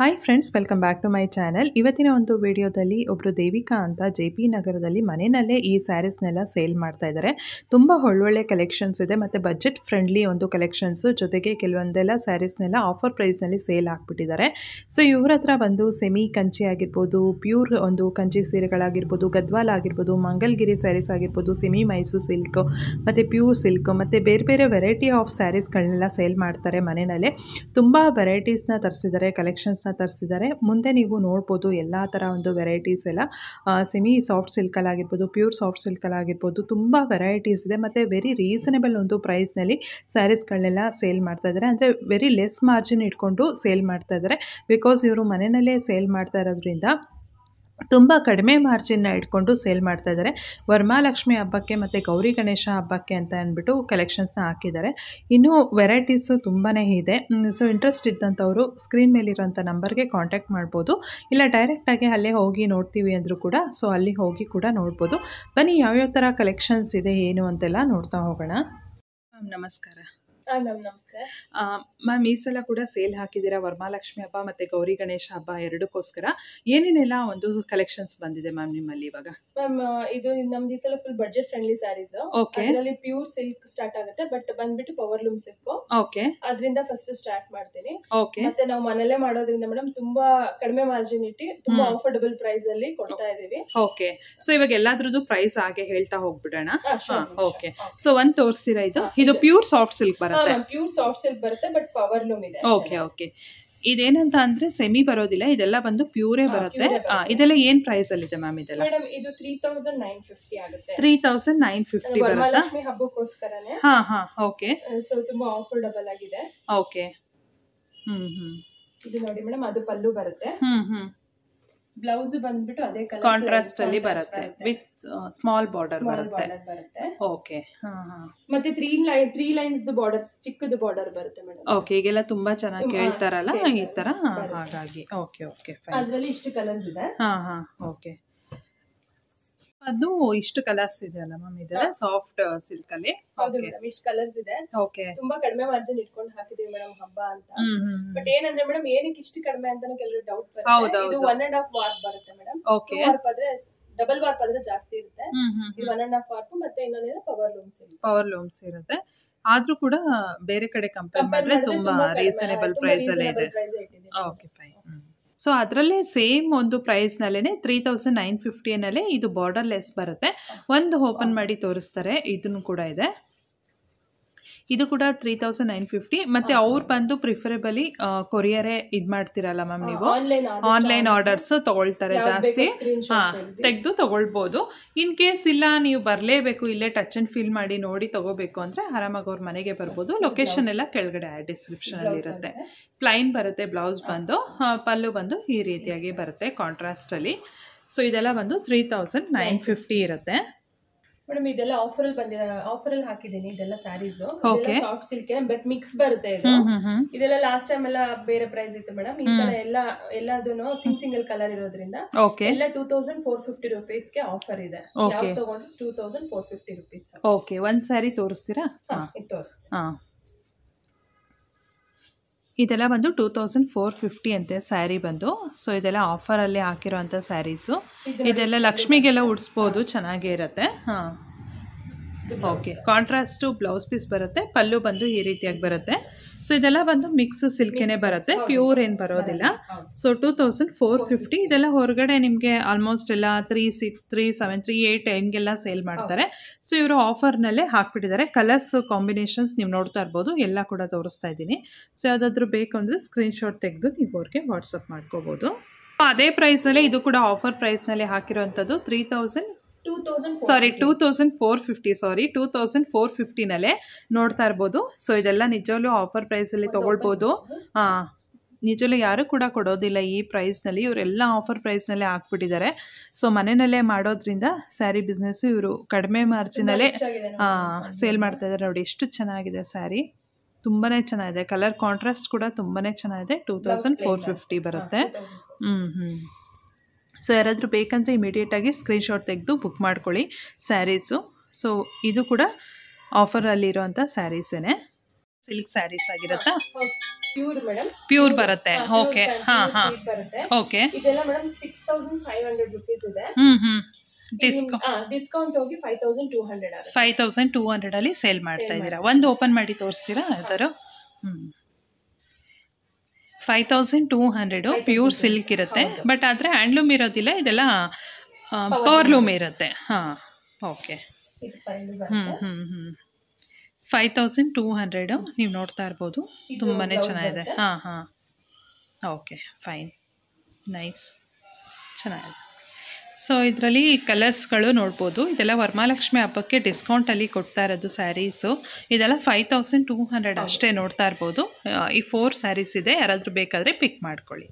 Hi friends, welcome back to my channel. ಇವತ್ತಿನ ಒಂದು ವಿಡಿಯೋದಲ್ಲಿ ಒಬ್ಬರು ದೇವಿಕಾ ಅಂತ JP ನಗರದಲ್ಲಿ ಮನೆಯಲ್ಲೇ ಈ ಸ್ಯಾರೀಸ್ನೆಲ್ಲ ಸೇಲ್ ಮಾಡ್ತಾ ಇದ್ದಾರೆ. ತುಂಬ ಒಳ್ಳೊಳ್ಳೆ ಕಲೆಕ್ಷನ್ಸ್ ಇದೆ ಮತ್ತು ಬಜೆಟ್ ಫ್ರೆಂಡ್ಲಿ ಒಂದು ಕಲೆಕ್ಷನ್ಸು, ಜೊತೆಗೆ ಕೆಲವೊಂದೆಲ್ಲ ಸ್ಯಾರೀಸ್ನೆಲ್ಲ ಆಫರ್ ಪ್ರೈಸ್ನಲ್ಲಿ ಸೇಲ್ ಹಾಕ್ಬಿಟ್ಟಿದ್ದಾರೆ. ಸೊ ಇವ್ರ ಹತ್ರ ಬಂದು ಸೆಮಿ ಕಂಚಿ ಆಗಿರ್ಬೋದು, ಪ್ಯೂರ್ ಒಂದು ಕಂಚಿ ಸೀರೆಗಳಾಗಿರ್ಬೋದು, ಗದ್ವಾಲ್ ಆಗಿರ್ಬೋದು, ಮಂಗಲ್ಗಿರಿ ಸ್ಯಾರೀಸ್ ಆಗಿರ್ಬೋದು, ಸೆಮಿ ಮೈಸೂರು ಸಿಲ್ಕು ಮತ್ತು ಪ್ಯೂರ್ ಸಿಲ್ಕು ಮತ್ತು ಬೇರೆ ಬೇರೆ ವೆರೈಟಿ ಆಫ್ ಸ್ಯಾರೀಸ್ಗಳನ್ನೆಲ್ಲ ಸೇಲ್ ಮಾಡ್ತಾರೆ. ಮನೆಯಲ್ಲೇ ತುಂಬ ವೆರೈಟೀಸ್ನ ತರಿಸಿದ್ದಾರೆ, ಕಲೆಕ್ಷನ್ಸ್ನ ತರಿಸಿದ್ದಾರೆ. ಮುಂದೆ ನೀವು ನೋಡ್ಬೋದು ಎಲ್ಲ ಥರ ಒಂದು ವೆರೈಟೀಸ್ ಎಲ್ಲ ಸೆಮಿ ಸಾಫ್ಟ್ ಸಿಲ್ಕಲ್ಲಾಗಿರ್ಬೋದು, ಪ್ಯೂರ್ ಸಾಫ್ಟ್ ಸಿಲ್ಕಲ್ಲಾಗಿರ್ಬೋದು, ತುಂಬ ವೆರೈಟೀಸ್ ಇದೆ ಮತ್ತು ವೆರಿ ರೀಸನೇಬಲ್ ಒಂದು ಪ್ರೈಸ್ನಲ್ಲಿ ಸ್ಯಾರೀಸ್ಗಳನ್ನೆಲ್ಲ ಸೇಲ್ ಮಾಡ್ತಾ ಇದ್ದಾರೆ. ಅಂದರೆ ವೆರಿ ಲೆಸ್ ಮಾರ್ಜಿನ್ ಇಟ್ಕೊಂಡು ಸೇಲ್ ಮಾಡ್ತಾ ಇದ್ದಾರೆ. ಬಿಕಾಸ್ ಇವರು ಮನೆಯಲ್ಲೇ ಸೇಲ್ ಮಾಡ್ತಾ ಇರೋದ್ರಿಂದ ತುಂಬ ಕಡಿಮೆ ಮಾರ್ಜಿನ್ನ ಇಟ್ಕೊಂಡು ಸೇಲ್ ಮಾಡ್ತಾ ಇದ್ದಾರೆ. ವರಮಹಾಲಕ್ಷ್ಮಿ ಹಬ್ಬಕ್ಕೆ ಮತ್ತು ಗೌರಿ ಗಣೇಶ ಹಬ್ಬಕ್ಕೆ ಅಂತ ಅಂದ್ಬಿಟ್ಟು ಕಲೆಕ್ಷನ್ಸ್ನ ಹಾಕಿದ್ದಾರೆ. ಇನ್ನೂ ವೆರೈಟೀಸು ತುಂಬಾ ಇದೆ. ಸೊ ಇಂಟ್ರೆಸ್ಟ್ ಇದ್ದಂಥವರು ಸ್ಕ್ರೀನ್ ಮೇಲಿರೋಂಥ ನಂಬರ್ಗೆ ಕಾಂಟ್ಯಾಕ್ಟ್ ಮಾಡ್ಬೋದು, ಇಲ್ಲ ಡೈರೆಕ್ಟಾಗಿ ಅಲ್ಲೇ ಹೋಗಿ ನೋಡ್ತೀವಿ ಅಂದರೂ ಕೂಡ ಸೊ ಅಲ್ಲಿ ಹೋಗಿ ಕೂಡ ನೋಡ್ಬೋದು. ಬನ್ನಿ ಯಾವ್ಯಾವ ಥರ ಕಲೆಕ್ಷನ್ಸ್ ಇದೆ ಏನು ಅಂತೆಲ್ಲ ನೋಡ್ತಾ ಹೋಗೋಣ. ಮ್ಯಾಮ್ ನಮಸ್ಕಾರ. ಮ್ಯಾಮ್ ನಮಸ್ಕಾರ. ಮ್ಯಾಮ್ ಈ ಸಲ ಕೂಡ ಸೇಲ್ ಹಾಕಿದ್ದೀರಾ ವರಮಹಾಲಕ್ಷ್ಮಿ ಹಬ್ಬ ಮತ್ತು ಗೌರಿ ಗಣೇಶ ಹಬ್ಬ ಎರಡಕ್ಕೋಸ್ಕರ. ಏನೇನೆಲ್ಲ ಒಂದು ಕಲೆಕ್ಷನ್ಸ್ ಬಂದಿದೆ ಮ್ಯಾಮ್ ನಿಮ್ಮಲ್ಲಿ ಇವಾಗ? ಮ್ಯಾಮ್ ಇದು ನಮ್ದು ಈ ಸಲ full budget friendly sarees. Okay. ಅದರಲ್ಲಿ ಪ್ಯೂರ್ ಸಿಲ್ಕ್ ಸ್ಟಾರ್ಟ್ ಆಗುತ್ತೆ, ಬಟ್ ಬಂದ್ಬಿಟ್ಟು ಪವರ್ ಲೂಮ್ ಸಿಲ್ಕ್. ಓಕೆ. ಅದರಿಂದ ಫಸ್ಟ್ ಸ್ಟಾರ್ಟ್ ಮಾಡ್ತೀನಿ. ಓಕೆ. ಮತ್ತೆ ನಾವು ಮನೇಲೆ ಮಾಡೋದ್ರಿಂದ ಮೇಡಮ್ ತುಂಬಾ ಕಡಿಮೆ ಮಾರ್ಜಿನ್ ಇಟ್ಟು ತುಂಬಾ ಆಫರ್ಡಬಲ್ ಪ್ರೈಸ್ ಅಲ್ಲಿ ಕೊಡ್ತಾ ಇದೀವಿ. ಓಕೆ. ಸೊ ಇವಾಗ ಎಲ್ಲಾದ್ರದ್ದು ಪ್ರೈಸ್ ಹಾಗೆ ಹೇಳ್ತಾ ಹೋಗ್ಬಿಡೋಣ. ಓಕೆ. ಸೊ ಒಂದ್ ತೋರಿಸ್ತೀರಾ? ಇದು ಪ್ಯೂರ್ ಸಾಫ್ಟ್ ಸಿಲ್ಕ್ ಬರುತ್ತೆ. ಪ್ಯೂರ್ ಸಾಫ್ಟ್ ಸಿಲ್ಕ್ ಬರುತ್ತೆ, ಬಟ್ ಪವರ್ ಲೂಮ್ ಇದೆ. ಓಕೆ. ಓಕೆ. ಇದೇನಂತ ಅಂದ್ರೆ ಸೆಮಿ ಬರೋದಿಲ್ಲ, ಇದೆಲ್ಲ ಬಂದು ಪ್ಯೂರೇ ಬರುತ್ತೆ. ಇದೆಲ್ಲ ಏನ್ ಪ್ರೈಸ್ ಅಲ್ಲಿ ಇದೆ ಮ್ಯಾಮ್? ಇದೆಲ್ಲ ಮೇಡಮ್ ಇದು 3950 ಆಗುತ್ತೆ. 3950 ಬರುತ್ತೆ. ವರಮಹಾಲಕ್ಷ್ಮಿ ಹಬ್ಬಕ್ಕೋಸ್ಕರನೇ. ಹಾ. ಓಕೆ. ಸೊ ತುಂಬಾ ಆಫರ್ಡಬಲ್ ಆಗಿದೆ. ಓಕೆ. ಇದು ನೋಡಿ ಮೇಡಮ್, ಅದು ಪಲ್ಲು ಬರುತ್ತೆ. ಬ್ಲೌಸ್ ಬಂದ್ಬಿಟ್ಟು ಅದೇ ಕಲರ್ ಕಾಂಟ್ರಾಸ್ಟ್ ಅಲ್ಲಿ ಬರುತ್ತೆ, ವಿತ್ ಸ್ಮಾಲ್ ಬಾರ್ಡರ್ ಬರುತ್ತೆ. ಓಕೆ. ಮತ್ತೆ ತ್ರೀ ಲೈನ್ಸ್ ಬಾರ್ಡರ್, ಚಿಕ್ಕದು ಬಾರ್ಡರ್ ಬರುತ್ತೆ ಮೇಡಮ್. ಓಕೆ. ಈಗೆಲ್ಲ ತುಂಬಾ ಚೆನ್ನಾಗಿ ಕೇಳ್ತಾರಲ್ಲ ಈ ತರ, ಹಾಗಾಗಿ. ಓಕೆ. ಓಕೆ. ಅದರಲ್ಲಿ ಇಷ್ಟು ಕಲರ್ಸ್ ಇದೆ. ಹಾ. ಓಕೆ. ಅದು ಇಷ್ಟು ಕಲರ್ಸ್ ಇದೆ ಅಲ್ಲ ಮ್ಯಾಮ್? ಇದೆಲ್ಲ ಸಾಫ್ಟ್ ಸಿಲ್ಕ್ ಅಲ್ಲಿ. ಹೌದು ಮೇಡಮ್, ಇಷ್ಟು ಕಲರ್ಸ್ ಇದೆ. ಓಕೆ. ತುಂಬಾ ಕಡಿಮೆ ಮಾರ್ಜಿನ್ ಇಟ್ಕೊಂಡು ಹಾಕಿದೀವಿ ಮೇಡಮ್ ಹಬ್ಬ ಅಂತ. ಬಟ್ ಏನಂದ್ರೆ ಮೇಡಮ್, ಏನಕ್ಕೆ ಇಷ್ಟು ಕಡಿಮೆ ಅಂತಾನು ಕೆಲವರು ಡೌಟ್ ಬರುತ್ತೆ. ಇದು 1.5 ವಾರ್ಪ್ ಬರುತ್ತೆ ಮೇಡಮ್. ಓಕೆ. ವಾರ್ಪ್ ಆದ್ರೆ ಡಬಲ್ ವಾರ್ಪ್ ಆದ್ರೆ ಜಾಸ್ತಿ ಇರುತ್ತೆ. ಇದು 1.5 ವಾರ್ಪ್, ಮತ್ತೆ ಇನ್ನೊಂದೇನು ಪವರ್ ಲೂಮ್ಸ್ ಇರುತ್ತೆ. ಪವರ್ ಲೂಮ್ಸ್ ಇರುತ್ತೆ. ಆದ್ರೂ ಕೂಡ ಬೇರೆ ಕಡೆ ಕಂಪೇರ್ ಮಾಡಿದ್ರೆ ತುಂಬಾ ರೀಸನೇಬಲ್ ಪ್ರೈಸ್ ಅಲ್ಲೇ ಇದೆ. Okay, fine. ಸೊ ಅದರಲ್ಲೇ ಸೇಮ್ ಒಂದು ಪ್ರೈಸ್ನಲ್ಲೇ 3950 ಇದು ಬಾರ್ಡರ್ ಲೆಸ್ ಬರುತ್ತೆ. ಒಂದು ಓಪನ್ ಮಾಡಿ ತೋರಿಸ್ತಾರೆ, ಇದನ್ನು ಕೂಡ ಇದೆ. ಇದು ಕೂಡ 3950. ಮತ್ತೆ ಅವ್ರು ಬಂದು ಪ್ರಿಫರೇಬಲಿ ಕೊರಿಯರೇ ಇದು ಮಾಡ್ತಿರಲ್ಲ ಮ್ಯಾಮ್, ನೀವು ಆನ್ಲೈನ್ ಆರ್ಡರ್ಸ್ ತಗೊಳ್ತಾರೆ ಜಾಸ್ತಿ. ತೆಗೆದು ತಗೊಳ್ಬೋದು. ಇನ್ ಕೇಸ್ ಇಲ್ಲ ನೀವು ಬರಲೇಬೇಕು, ಇಲ್ಲೇ ಟಚ್ ಅಂಡ್ ಫೀಲ್ ಮಾಡಿ ನೋಡಿ ತಗೋಬೇಕು ಅಂದರೆ ಆರಾಮಾಗಿ ಅವ್ರ ಮನೆಗೆ ಬರ್ಬೋದು. ಲೊಕೇಶನ್ ಎಲ್ಲ ಕೆಳಗಡೆ ಡಿಸ್ಕ್ರಿಪ್ಷನ್ ಅಲ್ಲಿ ಇರುತ್ತೆ. ಪ್ಲೈನ್ ಬರುತ್ತೆ ಬ್ಲೌಸ್ ಬಂದು, ಪಲ್ಲು ಬಂದು ಈ ರೀತಿಯಾಗಿ ಬರುತ್ತೆ ಕಾಂಟ್ರಾಸ್ಟ್ ಅಲ್ಲಿ. ಸೊ ಇದೆಲ್ಲ ಬಂದು 3950 ಇರುತ್ತೆ ಮೇಡಮ್. ಇದೆಲ್ಲ ಆಫರ್ ಅಲ್ಲಿ ಹಾಕಿದ್ದೀನಿ. ಇದೆಲ್ಲ sarees soft silk, but mix ಬರುತ್ತೆ ಇದು. ಇದೆಲ್ಲ ಲಾಸ್ಟ್ ಟೈಮ್ ಎಲ್ಲ ಬೇರೆ ಪ್ರೈಸ್ ಇತ್ತು ಮೇಡಮ್. ಈ ಸಲ ಎಲ್ಲದೂನು ಸಿಂಗಲ್ ಕಲರ್ ಇರೋದ್ರಿಂದ ಎಲ್ಲ 2450 ರುಪೀಸ್ಗೆ ಆಫರ್ ಇದೆ. ಯಾವ್ದು ತಗೊಂಡ್ರು 2450 ರುಪೀಸ್. ಓಕೆ. ಒಂದ್ ಸ್ಯಾರಿ ತೋರಿಸ್ತೀರಾ? ತೋರಿಸ್ತೀನಿ. ಇದೆಲ್ಲ ಬಂದು 2450 ಅಂತೆ ಸ್ಯಾರಿ ಬಂದು. ಸೊ ಇದೆಲ್ಲ ಆಫರಲ್ಲಿ ಹಾಕಿರೋಂಥ ಸ್ಯಾರೀಸು. ಇದೆಲ್ಲ ಲಕ್ಷ್ಮಿಗೆಲ್ಲ ಉಡಿಸ್ಬೋದು, ಚೆನ್ನಾಗೇ ಇರುತ್ತೆ. ಓಕೆ. ಕಾಂಟ್ರಾಸ್ಟು ಬ್ಲೌಸ್ ಪೀಸ್ ಬರುತ್ತೆ, ಪಲ್ಲು ಬಂದು ಈ ರೀತಿಯಾಗಿ ಬರುತ್ತೆ. ಸೊ ಇದೆಲ್ಲ ಬಂದು ಮಿಕ್ಸ್ ಸಿಲ್ಕೇನೆ ಬರುತ್ತೆ, ಪ್ಯೂರ್ ಏನು ಬರೋದಿಲ್ಲ. ಸೊ 2450. ಇದೆಲ್ಲ ಹೊರಗಡೆ ನಿಮಗೆ ಆಲ್ಮೋಸ್ಟ್ ಎಲ್ಲ 3600, 3700, 3800 ಹಿಂಗೆಲ್ಲ ಸೇಲ್ ಮಾಡ್ತಾರೆ. ಸೊ ಇವರು ಆಫರ್ನಲ್ಲೇ ಹಾಕ್ಬಿಟ್ಟಿದ್ದಾರೆ. ಕಲರ್ಸ್ ಕಾಂಬಿನೇಷನ್ಸ್ ನೀವು ನೋಡ್ತಾ ಇರ್ಬೋದು, ಎಲ್ಲ ಕೂಡ ತೋರಿಸ್ತಾ ಇದ್ದೀನಿ. ಸೊ ಯಾವುದಾದ್ರೂ ಬೇಕು ಅಂದರೆ ಸ್ಕ್ರೀನ್ಶಾಟ್ ತೆಗೆದು ನೀವು ಅವ್ರಿಗೆ ವಾಟ್ಸಪ್ ಮಾಡ್ಕೋಬೋದು. ಅದೇ ಪ್ರೈಸಲ್ಲೇ ಇದು ಕೂಡ ಆಫರ್ ಪ್ರೈಸ್ನಲ್ಲಿ ಹಾಕಿರೋವಂಥದ್ದು 2450 ನೋಡ್ತಾ ಇರ್ಬೋದು. ಸೊ ಇದೆಲ್ಲ ನಿಜವಲ್ಲೂ ಆಫರ್ ಪ್ರೈಸಲ್ಲಿ ತೊಗೊಳ್ಬೋದು. ನಿಜವಲ್ಲೂ ಯಾರು ಕೂಡ ಕೊಡೋದಿಲ್ಲ ಈ ಪ್ರೈಸ್ನಲ್ಲಿ, ಇವರೆಲ್ಲ ಆಫರ್ ಪ್ರೈಸ್ನಲ್ಲೇ ಹಾಕ್ಬಿಟ್ಟಿದ್ದಾರೆ. ಸೊ ಮನೆಯಲ್ಲೇ ಮಾಡೋದ್ರಿಂದ ಸ್ಯಾರಿ ಬಿಸ್ನೆಸ್ಸು ಇವರು ಕಡಿಮೆ ಮಾರ್ಜಿನಲ್ಲೇ ಸೇಲ್ ಮಾಡ್ತಾ ಇದ್ದಾರೆ. ನೋಡಿ ಎಷ್ಟು ಚೆನ್ನಾಗಿದೆ ಸ್ಯಾರಿ, ತುಂಬಾ ಚೆನ್ನಾಗಿದೆ. ಕಲರ್ ಕಾಂಟ್ರಾಸ್ಟ್ ಕೂಡ ತುಂಬಾ ಚೆನ್ನಾಗಿದೆ. 2450 ಬರುತ್ತೆ. ಸೊ ಯಾರಾದರೂ ಬೇಕಂದರೆ ಇಮಿಡಿಯೇಟಾಗಿ ಸ್ಕ್ರೀನ್ಶಾಟ್ ತೆಗೆದು ಬುಕ್ ಮಾಡ್ಕೊಳ್ಳಿ ಸ್ಯಾರೀಸು. ಸೊ ಇದು ಕೂಡ ಆಫರಲ್ಲಿರೋಂಥ ಸ್ಯಾರೀಸೇ. ಸಿಲ್ಕ್ ಸ್ಯಾರೀಸ್ ಆಗಿರುತ್ತಾ? ಪ್ಯೂರ್ ಮೇಡಮ್, ಪ್ಯೂರ್ ಬರುತ್ತೆ. ಓಕೆ, ಹಾ ಹಾ ಬರುತ್ತೆ. ಓಕೆ, ಇದೆಲ್ಲ ಮೇಡಮ್ 6500 rupees ಇದೆ. ಡಿಸ್ಕೌಂಟ್ ಹೋಗಿ 5200 ಆಗುತ್ತೆ. 5200 ಅಲ್ಲಿ ಸೇಲ್ ಮಾಡ್ತಾ ಇದ್ದೀರಾ. ಒಂದು ಓಪನ್ ಮಾಡಿ ತೋರಿಸ್ತೀರಾ ಯಾವ್ದಾರು? 5200 ಪ್ಯೂರ್ ಸಿಲ್ಕ್ ಇರುತ್ತೆ. ಬಟ್ ಆದರೆ ಹ್ಯಾಂಡ್ಲೂಮ್ ಇರೋದಿಲ್ಲ, ಇದೆಲ್ಲ ಪವರ್ಲೂಮ್ ಇರುತ್ತೆ. ಹಾಂ, ಓಕೆ. 5200 ನೀವು ನೋಡ್ತಾ ಇರ್ಬೋದು. ತುಂಬಾ ಚೆನ್ನಾಗಿದೆ. ಹಾಂ ಹಾಂ, ಓಕೆ, ಫೈನ್, ನೈಸ್, ಚೆನ್ನಾಗಿದೆ. ಸೊ ಇದರಲ್ಲಿ ಕಲರ್ಸ್ಗಳು ನೋಡ್ಬೋದು. ಇದೆಲ್ಲ ವರಮಹಾಲಕ್ಷ್ಮಿ ಹಬ್ಬಕ್ಕೆ ಡಿಸ್ಕೌಂಟಲ್ಲಿ ಕೊಡ್ತಾ ಇರೋದು ಸ್ಯಾರೀಸು. ಇದೆಲ್ಲ 5200 ಅಷ್ಟೇ ನೋಡ್ತಾ ಇರ್ಬೋದು. ಈ 4 ಸ್ಯಾರೀಸ್ ಇದೆ, ಯಾರಾದರೂ ಬೇಕಾದರೆ ಪಿಕ್ ಮಾಡ್ಕೊಳ್ಳಿ.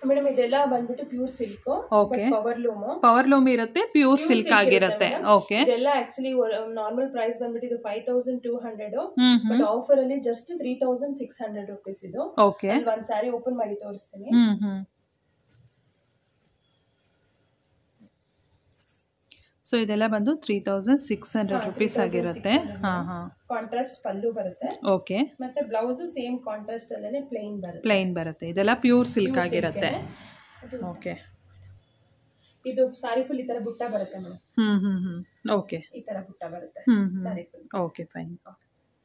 ಮೇಡಮ್ ಇದೆಲ್ಲ ಬಂದ್ಬಿಟ್ಟು pure silk. Okay, power loom ಇರುತ್ತೆ, ಪ್ಯೂರ್ ಸಿಲ್ಕ್ ಆಗಿರುತ್ತೆ. ಓಕೆ, ಇದೆಲ್ಲ ಆಕ್ಚುಲಿ ನಾರ್ಮಲ್ ಪ್ರೈಸ್ ಬಂದ್ಬಿಟ್ಟು ಇದು 5200, ಬಟ್ ಆಫರ್ ಅಲ್ಲಿ ಜಸ್ಟ್ 3600 rupees ಇದು. ಓಕೆ, ಒಂದು ಸ್ಯಾರಿ ಓಪನ್ ಮಾಡಿ ತೋರಿಸ್ತೀನಿ. ಸೊ ಇದೆಲ್ಲ ಬಂದು 3600 rupees ಆಗಿರುತ್ತೆ. ಹಾಂ ಹಾಂ, ಕಾಂಟ್ರಾಸ್ಟ್ ಪಲ್ಲು ಬರುತ್ತೆ. ಓಕೆ, ಮತ್ತೆ ಬ್ಲೌಸ್ ಸೇಮ್ ಕಾಂಟ್ರಾಸ್ಟ್ ಅಲ್ಲೇ ಪ್ಲೇನ್ ಬರುತ್ತೆ. ಇದೆಲ್ಲ ಪ್ಯೂರ್ ಸಿಲ್ಕ್ ಆಗಿರುತ್ತೆ. ಓಕೆ, ಇದು ಸಾರಿ ಫುಲ್ ಈ ತರ ಬುಟ್ಟ ಬರುತ್ತೆ ಮೇಡಮ್. ಓಕೆ, ಈ ತರ ಬುಟ್ಟ ಬರುತ್ತೆ ಸಾರಿ ಫುಲ್. Okay, fine.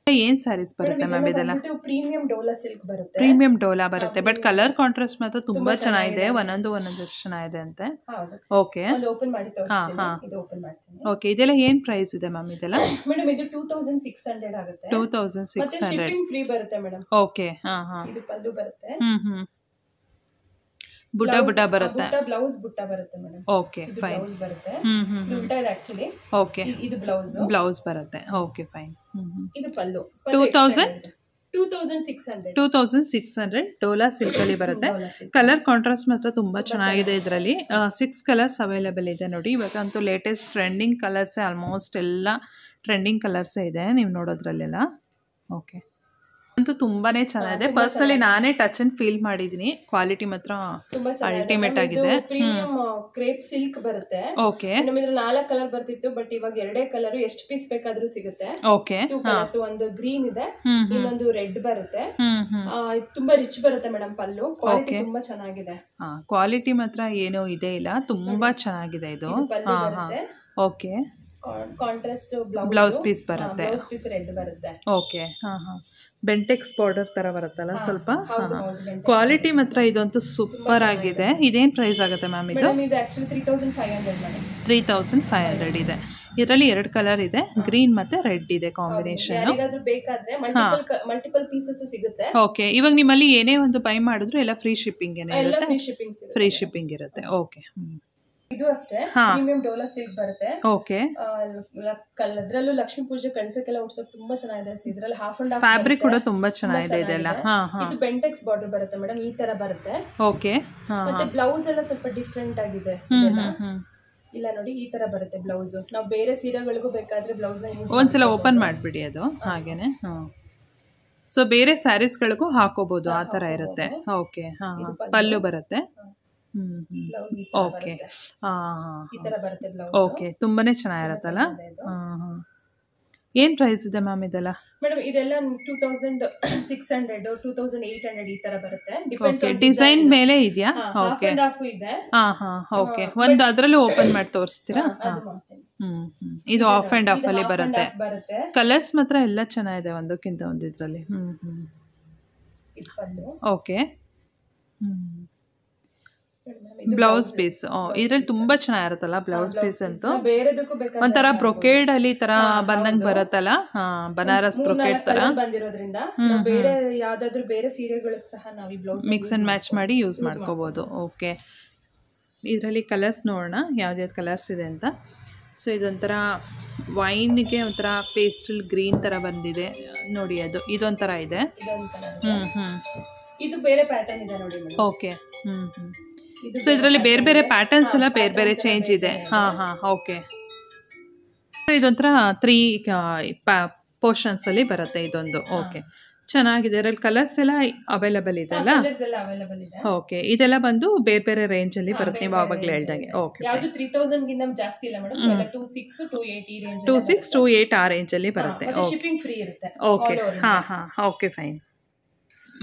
ಏನ್ ಸ್ಯಾರೀಸ್ ಬರುತ್ತೆ ಮ್ಯಾಮ್ ಇದೆಲ್ಲ? ಪ್ರೀಮಿಯಂ ಡೋಲಾ ಸಿಲ್ಕ್ ಬರುತ್ತೆ. ಪ್ರೀಮಿಯಂ ಡೋಲಾ ಬರುತ್ತೆ, ಬಟ್ ಕಲರ್ ಕಾಂಟ್ರಾಸ್ಟ್ ಮಾತ್ರ ತುಂಬಾ ಚೆನ್ನಾಗಿದೆ. ಒಂದೊಂದು ಚೆನ್ನಾಗಿದೆ ಅಂತೆ. ಓಕೆ, ಓಪನ್ ಮಾಡಿ ತೋರಿಸ್ತೀನಿ. ಇದು ಓಪನ್ ಮಾಡ್ತೀನಿ. ಓಕೆ, ಇದೆಲ್ಲ ಏನ್ ಪ್ರೈಸ್ ಇದೆ ಮ್ಯಾಮ್ ಇದೆಲ್ಲ? ಮೇಡಮ್ ಇದು 2600 ಆಗುತ್ತೆ. 2600 ಶಿಪ್ಪಿಂಗ್ ಫ್ರೀ ಬರುತ್ತೆ ಮೇಡಮ್. ಓಕೆ, ಹಾ ಹಾ, ಇದು ಪಲ್ಲು ಬರುತ್ತೆ. ಬುಟ್ಟ ಬರುತ್ತೆ. ಬ್ಲೌಸ್ ಬುಟ್ಟ ಬರುತ್ತೆ ಮೇಡಮ್. Okay, fine. ಬ್ಲೌಸ್ ಬರುತ್ತೆ. ಇದು ಉಲ್ಟಾ ಇದೆ ಆಕ್ಚುಲಿ. ಓಕೆ, ಇದು ಬ್ಲೌಸ್ ಬರುತ್ತೆ. Okay, fine. ಇದು ಪಲ್ಲು. 2600 ಡೋಲಾ ಸಿಲ್ಕ್ ಅಲ್ಲಿ ಬರುತ್ತೆ. ಕಲರ್ ಕಾಂಟ್ರಾಸ್ಟ್ ಮಾತ್ರ ತುಂಬಾ ಚೆನ್ನಾಗಿದೆ. ಇದರಲ್ಲಿ 6 ಕಲರ್ಸ್ ಅವೈಲೇಬಲ್ ಇದೆ ನೋಡಿ. ಇವಾಗಂತೂ ಲೇಟೆಸ್ಟ್ ಟ್ರೆಂಡಿಂಗ್ ಕಲರ್ಸೇ, ಆಲ್ಮೋಸ್ಟ್ ಎಲ್ಲ ಟ್ರೆಂಡಿಂಗ್ ಕಲರ್ಸೇ ಇದೆ ನೀವು ನೋಡೋದ್ರಲ್ಲೆಲ್ಲ. ಓಕೆ, ಅಂತೂ ತುಂಬಾನೇ ಚೆನ್ನಾಗಿದೆ. ಪರ್ಸನಲಿ ನಾನೇ ಟಚ್ ಅಂಡ್ ಫೀಲ್ ಮಾಡಿದೀನಿ. ಕ್ವಾಲಿಟಿ ಮಾತ್ರ ಅಲ್ಟಿಮೇಟ್ ಆಗಿದೆ. ಪ್ರೀಮಿಯಂ ಕ್ರೇಪ್ ಸಿಲ್ಕ್ ಬರುತ್ತೆ. ಓಕೆ, ನಮಗೆ 4 ಕಲರ್ ಬರ್ತಿತ್ತು, ಬಟ್ ಇವಾಗ 2 ಕಲರ್ ಎಷ್ಟು ಪೀಸ್ ಬೇಕಾದ್ರೂ ಸಿಗುತ್ತೆ. ಓಕೆ, ಒಂದು ಗ್ರೀನ್ ಇದೆ, ಇನ್ನೊಂದು ರೆಡ್ ಬರುತ್ತೆ. ತುಂಬಾ ರಿಚ್ ಬರುತ್ತೆ ಮೇಡಮ್ ಪಲ್ಲು. ಕ್ವಾಲಿಟಿ ತುಂಬಾ ಚೆನ್ನಾಗಿದೆ. ಕ್ವಾಲಿಟಿ ಮಾತ್ರ ಏನೋ ಇದೆ ಇಲ್ಲ, ತುಂಬಾ ಚೆನ್ನಾಗಿದೆ ಇದು. ಓಕೆ, ಕಾಂಟ್ರಾಸ್ಟ್ ಬ್ಲೌಸ್ ಪೀಸ್ ಬರುತ್ತೆ. ಬ್ಲೌಸ್ ಪೀಸ್ ರೆಡ್ ಬರುತ್ತೆ. ಓಕೆ, ಹಾ ಹಾ, ಬೆಂಟೆಕ್ಸ್ ಬಾರ್ಡರ್ ತರ ಬರುತ್ತಲ್ಲ ಸ್ವಲ್ಪ. ಕ್ವಾಲಿಟಿ ಮಾತ್ರ ಇದಂತೂ ಸೂಪರ್ ಆಗಿದೆ. ಇದೇನ್ ಪ್ರೈಸ್ ಆಗುತ್ತೆ ಮ್ಯಾಮ್ ಇದು? ಇದು ಆಕ್ಚುಲಿ 3500 ಮೇಡಮ್. 3500 ಇದೆ. ಇದರಲ್ಲಿ 2 ಕಲರ್ ಇದೆ, ಗ್ರೀನ್ ಮತ್ತೆ ರೆಡ್ ಇದೆ ಕಾಂಬಿನೇಷನ್. ಯಾರಿಗಾದ್ರೂ ಬೇಕಾದ್ರೆ ಮಲ್ಟಿಪಲ್ ಪೀಸಸ್ ಸಿಗುತ್ತೆ. ಓಕೆ, ಇವಾಗ ನಿಮ್ಮಲ್ಲಿ ಏನೇ ಒಂದು ಬೈ ಮಾಡಿದ್ರು ಎಲ್ಲ ಫ್ರೀ ಶಿಪ್ಪಿಂಗ್ ಏನೇ ಇರುತ್ತೆ? ಫ್ರೀ ಶಿಪ್ಪಿಂಗ್ ಇರುತ್ತೆ. ಓಕೆ, ಇದು ಅಷ್ಟೇ ಪ್ರೀಮಿಯಂ ಡೋಲಾ ಸಿಲ್ಕ್ ಬರುತ್ತೆ. ಓಕೆ, ಅದ್ರಲ್ಲೂ ಲಕ್ಷ್ಮೀ ಪೂಜೆ ಕಣಸಕ್ಕೆಲ್ಲ ಉಡ್ಸೋಕೆ ತುಂಬಾ ಚೆನ್ನಾಗಿದೆ. ಇದ್ರಲ್ಲಿ ಹಾಫ್ ಅಂಡ್ ಹಾಫ್ ಫ್ಯಾಬ್ರಿಕ್ ಕೂಡ ತುಂಬಾ ಚೆನ್ನಾಗಿದೆ ಇದೆಲ್ಲ. ಇದು ಬೆಂಟೆಕ್ಸ್ ಬಾರ್ಡರ್ ಬರುತ್ತೆ ಮೇಡಮ್, ಈ ತರ ಬರುತ್ತೆ. ಓಕೆ, ಮತ್ತೆ ಬ್ಲೌಸ್ ಎಲ್ಲ ಸ್ವಲ್ಪ ಡಿಫ್ರೆಂಟ್ ಆಗಿದೆ. ಇಲ್ಲ ನೋಡಿ, ಈ ತರ ಬರುತ್ತೆ ಬ್ಲೌಸ್. ನಾವು ಬೇರೆ ಸೀರೆಗಳಿಗೂ ಬೇಕಾದ್ರೆ ಬ್ಲೌಸ್ ನ ಯೂಸ್ ಒಂದ್ಸಲ ಓಪನ್ ಮಾಡ್ಬಿಡಿ ಅದು ಹಾಗೇನೆ. ಸೊ ಬೇರೆ ಸ್ಯಾರೀಸ್ಗಳಿಗೂ ಹಾಕೋಬಹುದು, ಆ ತರ ಇರುತ್ತೆ. ಓಕೆ, ಪಲ್ಲು ಬರುತ್ತೆ. ಓಕೆ, ಓಕೆ, ತುಂಬಾನೇ ಚೆನ್ನಾಗಿರತ್ತಲ್ಲ. ಏನ್ ಪ್ರೈಸ್ ಇದೆ ಮ್ಯಾಮ್ ಇದೆಲ್ಲ? ಮೇಡಮ್ ಇದೆಲ್ಲ 2600 2800 ಈ ತರ ಬರುತ್ತೆ. ಡಿಸೈನ್ ಮೇಲೆ ಇದೆಯಾ? ಓಕೆ, ಓಕೆ, ಒಂದು ಅದರಲ್ಲೂ ಓಪನ್ ಮಾಡಿ ತೋರಿಸ್ತೀರಾ? ಇದು ಆಫ್ ಅಂಡ್ ಆಫ್ ಅಲ್ಲಿ ಬರುತ್ತೆ. ಕಲರ್ಸ್ ಮಾತ್ರ ಎಲ್ಲ ಚೆನ್ನಾಗಿದೆ ಒಂದಕ್ಕಿಂತ ಒಂದು ಇದ್ರಲ್ಲಿ. ಓಕೆ, ಬ್ಲೌಸ್ ಪೀಸ್ ಇದ್ರಲ್ಲಿ ತುಂಬಾ ಚೆನ್ನಾಗಿರುತ್ತಲ್ಲ ಬ್ಲೌಸ್ ಪೀಸ್ ಅಂತೂ. ಒಂಥರ ಬ್ರೊಕೇಡ್ ಅಲ್ಲಿ ತರ ಬಂದಂಗ್ ಬರುತ್ತಲ್ಲ, ಬನಾರಸ್ ಬ್ರೊಕೇಡ್ ತರ ಬಂದಿರೋದ್ರಿಂದ ಬೇರೆ ಯಾವ್ದಾದ್ರು ಬೇರೆ ಸೀರೆಗಳಿಗೆ ಸಹ ನಾವು ಈ ಬ್ಲೌಸ್ ಮಿಕ್ಸ್ ಅಂಡ್ ಮ್ಯಾಚ್ ಮಾಡಿ ಯೂಸ್ ಮಾಡ್ಕೋಬಹುದು. ಓಕೆ, ಇದರಲ್ಲಿ ಕಲರ್ಸ್ ನೋಡೋಣ ಯಾವ್ದ್ಯಾವ್ದು ಕಲರ್ಸ್ ಇದೆ ಅಂತ. ಸೊ ಇದೊಂಥರ ವೈನ್ಗೆ ಒಂಥರ ಪೇಸ್ಟಲ್ ಗ್ರೀನ್ ತರ ಬಂದಿದೆ ನೋಡಿ, ಅದು ಇದೊಂಥರ ಇದೆ. ಇದು ಬೇರೆ ಪ್ಯಾಟರ್ನ್ ಇದೆ ನೋಡಿ. ಓಕೆ, ಸೊ ಇದರಲ್ಲಿ ಬೇರೆ ಬೇರೆ ಪ್ಯಾಟರ್ನ್ಸ್ ಎಲ್ಲ ಬೇರೆ ಬೇರೆ ಚೇಂಜ್ ಇದೆ. ಓಕೆ, ಇದೊಂಥರ 3 ಪೋರ್ಷನ್ಸ್ ಅಲ್ಲಿ ಬರುತ್ತೆ ಇದೊಂದು. ಓಕೆ, ಚೆನ್ನಾಗಿದೆ. ಇದರಲ್ಲಿ ಕಲರ್ಸ್ ಎಲ್ಲ ಅವೈಲಬಲ್ ಇದೆ ಅಲ್ಲ? ಕಲರ್ಸ್ ಎಲ್ಲ ಅವೈಲಬಲ್ ಇದೆ. ಓಕೆ, ಇದೆಲ್ಲ ಬಂದು ಬೇರೆ ಬೇರೆ ರೇಂಜ್ ಅಲ್ಲಿ ಬರುತ್ತೆ, ನೀವು ಆವಾಗಲೇ ಹೇಳ್ದಂಗೆ. ಓಕೆ, ಯಾವುದು 3000 ಗಿಂತ ಜಾಸ್ತಿ ಇಲ್ಲ ಮೇಡಮ್, ಎಲ್ಲ 26 to 8 ಈ ರೇಂಜ್, 26 to 8 ಆ ರೇಂಜ್ ಅಲ್ಲಿ ಬರುತ್ತೆ. ಶಿಪ್ಪಿಂಗ್ ಫ್ರೀ ಇರುತ್ತೆ. ಓಕೆ, ಹಾ ಹಾ, ಓಕೆ ಫೈನ್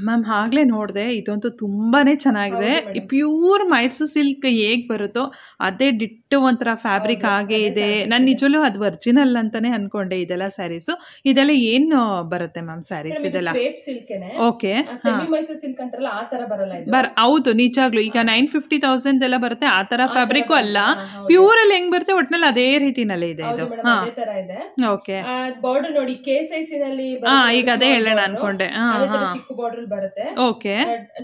ಮ್ಯಾಮ್. ಆಗಲೇ ನೋಡಿದೆ, ಇದಂತೂ ತುಂಬಾ ಚೆನ್ನಾಗಿದೆ. ಪ್ಯೂರ್ ಮೈಸೂರು ಸಿಲ್ಕ್ ಹೇಗೆ ಬರುತ್ತೋ ಅದೇ ಡಿಟ್ಟು ಒಂಥರ ಫ್ಯಾಬ್ರಿಕ್ ಹಾಗೆ ಇದೆ. ನಾನು ನಿಜವಲ್ಲೂ ಅದು ಒರಿಜಿನಲ್ ಅಂತಾನೆ ಅನ್ಕೊಂಡೆ. ಇದೆಲ್ಲ ಸ್ಯಾರೀಸು, ಇದೆಲ್ಲ ಏನು ಬರುತ್ತೆ ಮ್ಯಾಮ್ ಸ್ಯಾರೀಸ್? ಇದೆಲ್ಲ ಓಕೆ, ಮೈಸೂರು ಸಿಲ್ಕ್ ಅಂತಾರಲ್ಲ ಆ ತರ ಬರಲ್ಲ ಇದು. ಹೌದು, ನಿಜಾಗ್ಲು ಈಗ 950,000 ಎಲ್ಲ ಬರುತ್ತೆ, ಆ ತರ ಫ್ಯಾಬ್ರಿಕ್ ಅಲ್ಲ. ಪ್ಯೂರ್ ಅಲ್ಲಿ ಹೆಂಗ್ ಬರುತ್ತೆ ಒಟ್ನಲ್ಲಿ ಅದೇ ರೀತಿನಲ್ಲೇ ಇದೆ ಇದು. ಹಾ, ಓಕೆ. ಬಾರ್ಡರ್ ನೋಡಿ ಕೆ ಸೈಜಿನಲ್ಲಿ, ಈಗ ಅದೇ ಹೇಳೋಣ ಅನ್ಕೊಂಡೆ. ಚಿಕ್ಕ ಬಾರ್ಡರ್ ಬರುತ್ತೆ. ಓಕೆ,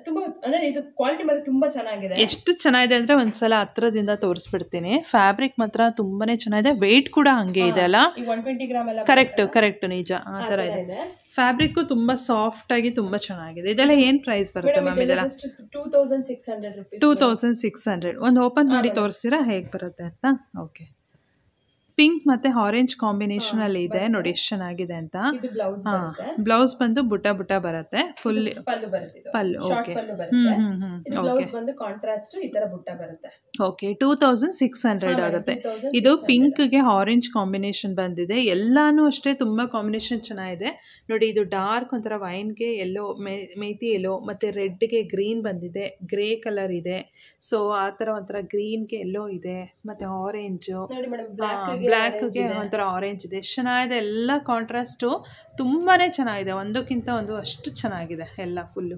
ತುಂಬಾ ಅಂದ್ರೆ ಇದು ಕ್ವಾಲಿಟಿ ಮಾತ್ರ ತುಂಬಾ ಚೆನ್ನಾಗಿದೆ. ಎಷ್ಟು ಚೆನ್ನಾಗಿದೆ ಅಂದ್ರೆ ಒಂದ್ಸಲ ಹತ್ರದಿಂದ ತೋರಿಸ್ಬಿಡ್ತೀನಿ. ಫ್ಯಾಬ್ರಿಕ್ ಮಾತ್ರ ತುಂಬಾನೇ ಚೆನ್ನಾಗಿದೆ, ವೆಯ್ಟ್ ಕೂಡ ಹಂಗೆ ಇದೆ ಅಲ್ಲ? 120 ಗ್ರಾಮ್ ಎಲ್ಲ. ಕರೆಕ್ಟ್ ನಿಜ, ಆ ತರ ಇದೆ. ಫ್ಯಾಬ್ರಿಕ್ ತುಂಬಾ ಸಾಫ್ಟ್ ಆಗಿ ತುಂಬಾ ಚೆನ್ನಾಗಿದೆ. ಇದೆಲ್ಲ ಏನ್ ಪ್ರೈಸ್ ಬರುತ್ತೆ ಮ್ಯಾಮ್? ಇದೆಲ್ಲ 2600 ರೂಪೀಸ್. 2600. ಒಂದು ಓಪನ್ ಮಾಡಿ ತೋರಿಸ್ತೀರಾ ಹೇಗೆ ಬರುತ್ತೆ ಅಂತ? ಓಕೆ, ಪಿಂಕ್ ಮತ್ತೆ ಆರೆಂಜ್ ಕಾಂಬಿನೇಷನ್ ಅಲ್ಲಿ ಇದೆ ನೋಡಿ, ಎಷ್ಟು ಚೆನ್ನಾಗಿದೆ ಅಂತ. ಬ್ಲೌಸ್ ಬಂದು ಬುಟ್ಟ ಬರುತ್ತೆ, ಫುಲ್ ಪಲ್ಲು. ಓಕೆ, ಬ್ಲೌಸ್ ಬಂದು ಕಾಂಟ್ರಾಸ್ಟ್ ಈ ತರ ಬುಟ್ಟ ಬರುತ್ತೆ. ಓಕೆ, 2600 ಆಗುತ್ತೆ. ಇದು ಪಿಂಕ್ ಗೆ ಆರೆಂಜ್ ಕಾಂಬಿನೇಷನ್ ಬಂದಿದೆ. ಎಲ್ಲಾನು ಅಷ್ಟೇ ತುಂಬಾ ಕಾಂಬಿನೇಷನ್ ಚೆನ್ನಾಗಿದೆ ನೋಡಿ. ಇದು ಡಾರ್ಕ್ ಒಂಥರ ವೈನ್ಗೆ ಎಲ್ಲೋ, ಮೇಥಿ ಎಲ್ಲೋ, ಮತ್ತೆ ರೆಡ್ಗೆ ಗ್ರೀನ್ ಬಂದಿದೆ, ಗ್ರೇ ಕಲರ್ ಇದೆ. ಸೊ ಆ ತರ ಒಂಥರ ಗ್ರೀನ್ಗೆ ಎಲ್ಲೋ ಇದೆ, ಮತ್ತೆ ಆರೆಂಜ್, ಬ್ಲ್ಯಾಕ್ಗೆ ಒಂಥರ ಆರೆಂಜ್ ಇದೆ. ಎಷ್ಟು ಚೆನ್ನಾಗಿದೆ, ಎಲ್ಲ ಕಾಂಟ್ರಾಸ್ಟು ತುಂಬಾ ಚೆನ್ನಾಗಿದೆ, ಒಂದಕ್ಕಿಂತ ಒಂದು ಅಷ್ಟು ಚೆನ್ನಾಗಿದೆ ಎಲ್ಲ ಫುಲ್ಲು.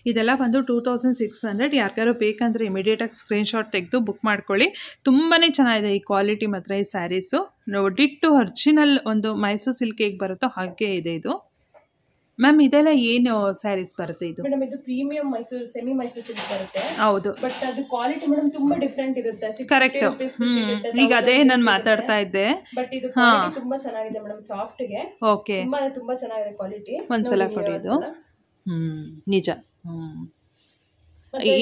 ಇದೆಲ್ಲ ಬಂದು 2600. ಯಾರಿಗಾರು ಬೇಕಂದರೆ ಇಮಿಡಿಯೇಟಾಗಿ ಸ್ಕ್ರೀನ್ಶಾಟ್ ತೆಗೆದು ಬುಕ್ ಮಾಡ್ಕೊಳ್ಳಿ. ತುಂಬಾ ಚೆನ್ನಾಗಿದೆ ಈ ಕ್ವಾಲಿಟಿ ಮಾತ್ರ. ಈ ಸ್ಯಾರೀಸು ಡಿಟ್ಟು ಒರಿಜಿನಲ್ ಒಂದು ಮೈಸೂರು ಸಿಲ್ಕ್ ಹೇಗೆ ಬರುತ್ತೋ ಹಾಗೆ ಇದೆ ಇದು. ಮ್ಯಾಮ್ ಇದೆಲ್ಲ ಏನು ಸ್ಯಾರೀಸ್ ಬರುತ್ತೆ ಇದು? ಮೇಡಮ್ ಇದು premium Mysuru semi Mysore silk ಬರುತ್ತೆ. ಹೌದು, ಬಟ್ ಅದು ಕ್ವಾಲಿಟಿ ಮೇಡಮ್ ತುಂಬಾ ಡಿಫರೆಂಟ್ ಇರುತ್ತೆ. ಕರೆಕ್ಟ್, ಈಗ ಅದೇ ನಾನು ಮಾತಾಡ್ತಾ ಇದ್ದೆ. ಬಟ್ ಇದು ಕ್ವಾಲಿಟಿ ತುಂಬಾ ಚೆನ್ನಾಗಿದೆ ಮೇಡಮ್, ಸಾಫ್ಟ್ ಗೆ. ಓಕೆ, ತುಂಬಾ ಚೆನ್ನಾಗಿದೆ ಕ್ವಾಲಿಟಿ. ಒಂದ್ಸಲ ಕೊಡಿ ಇದು. ನಿಜ.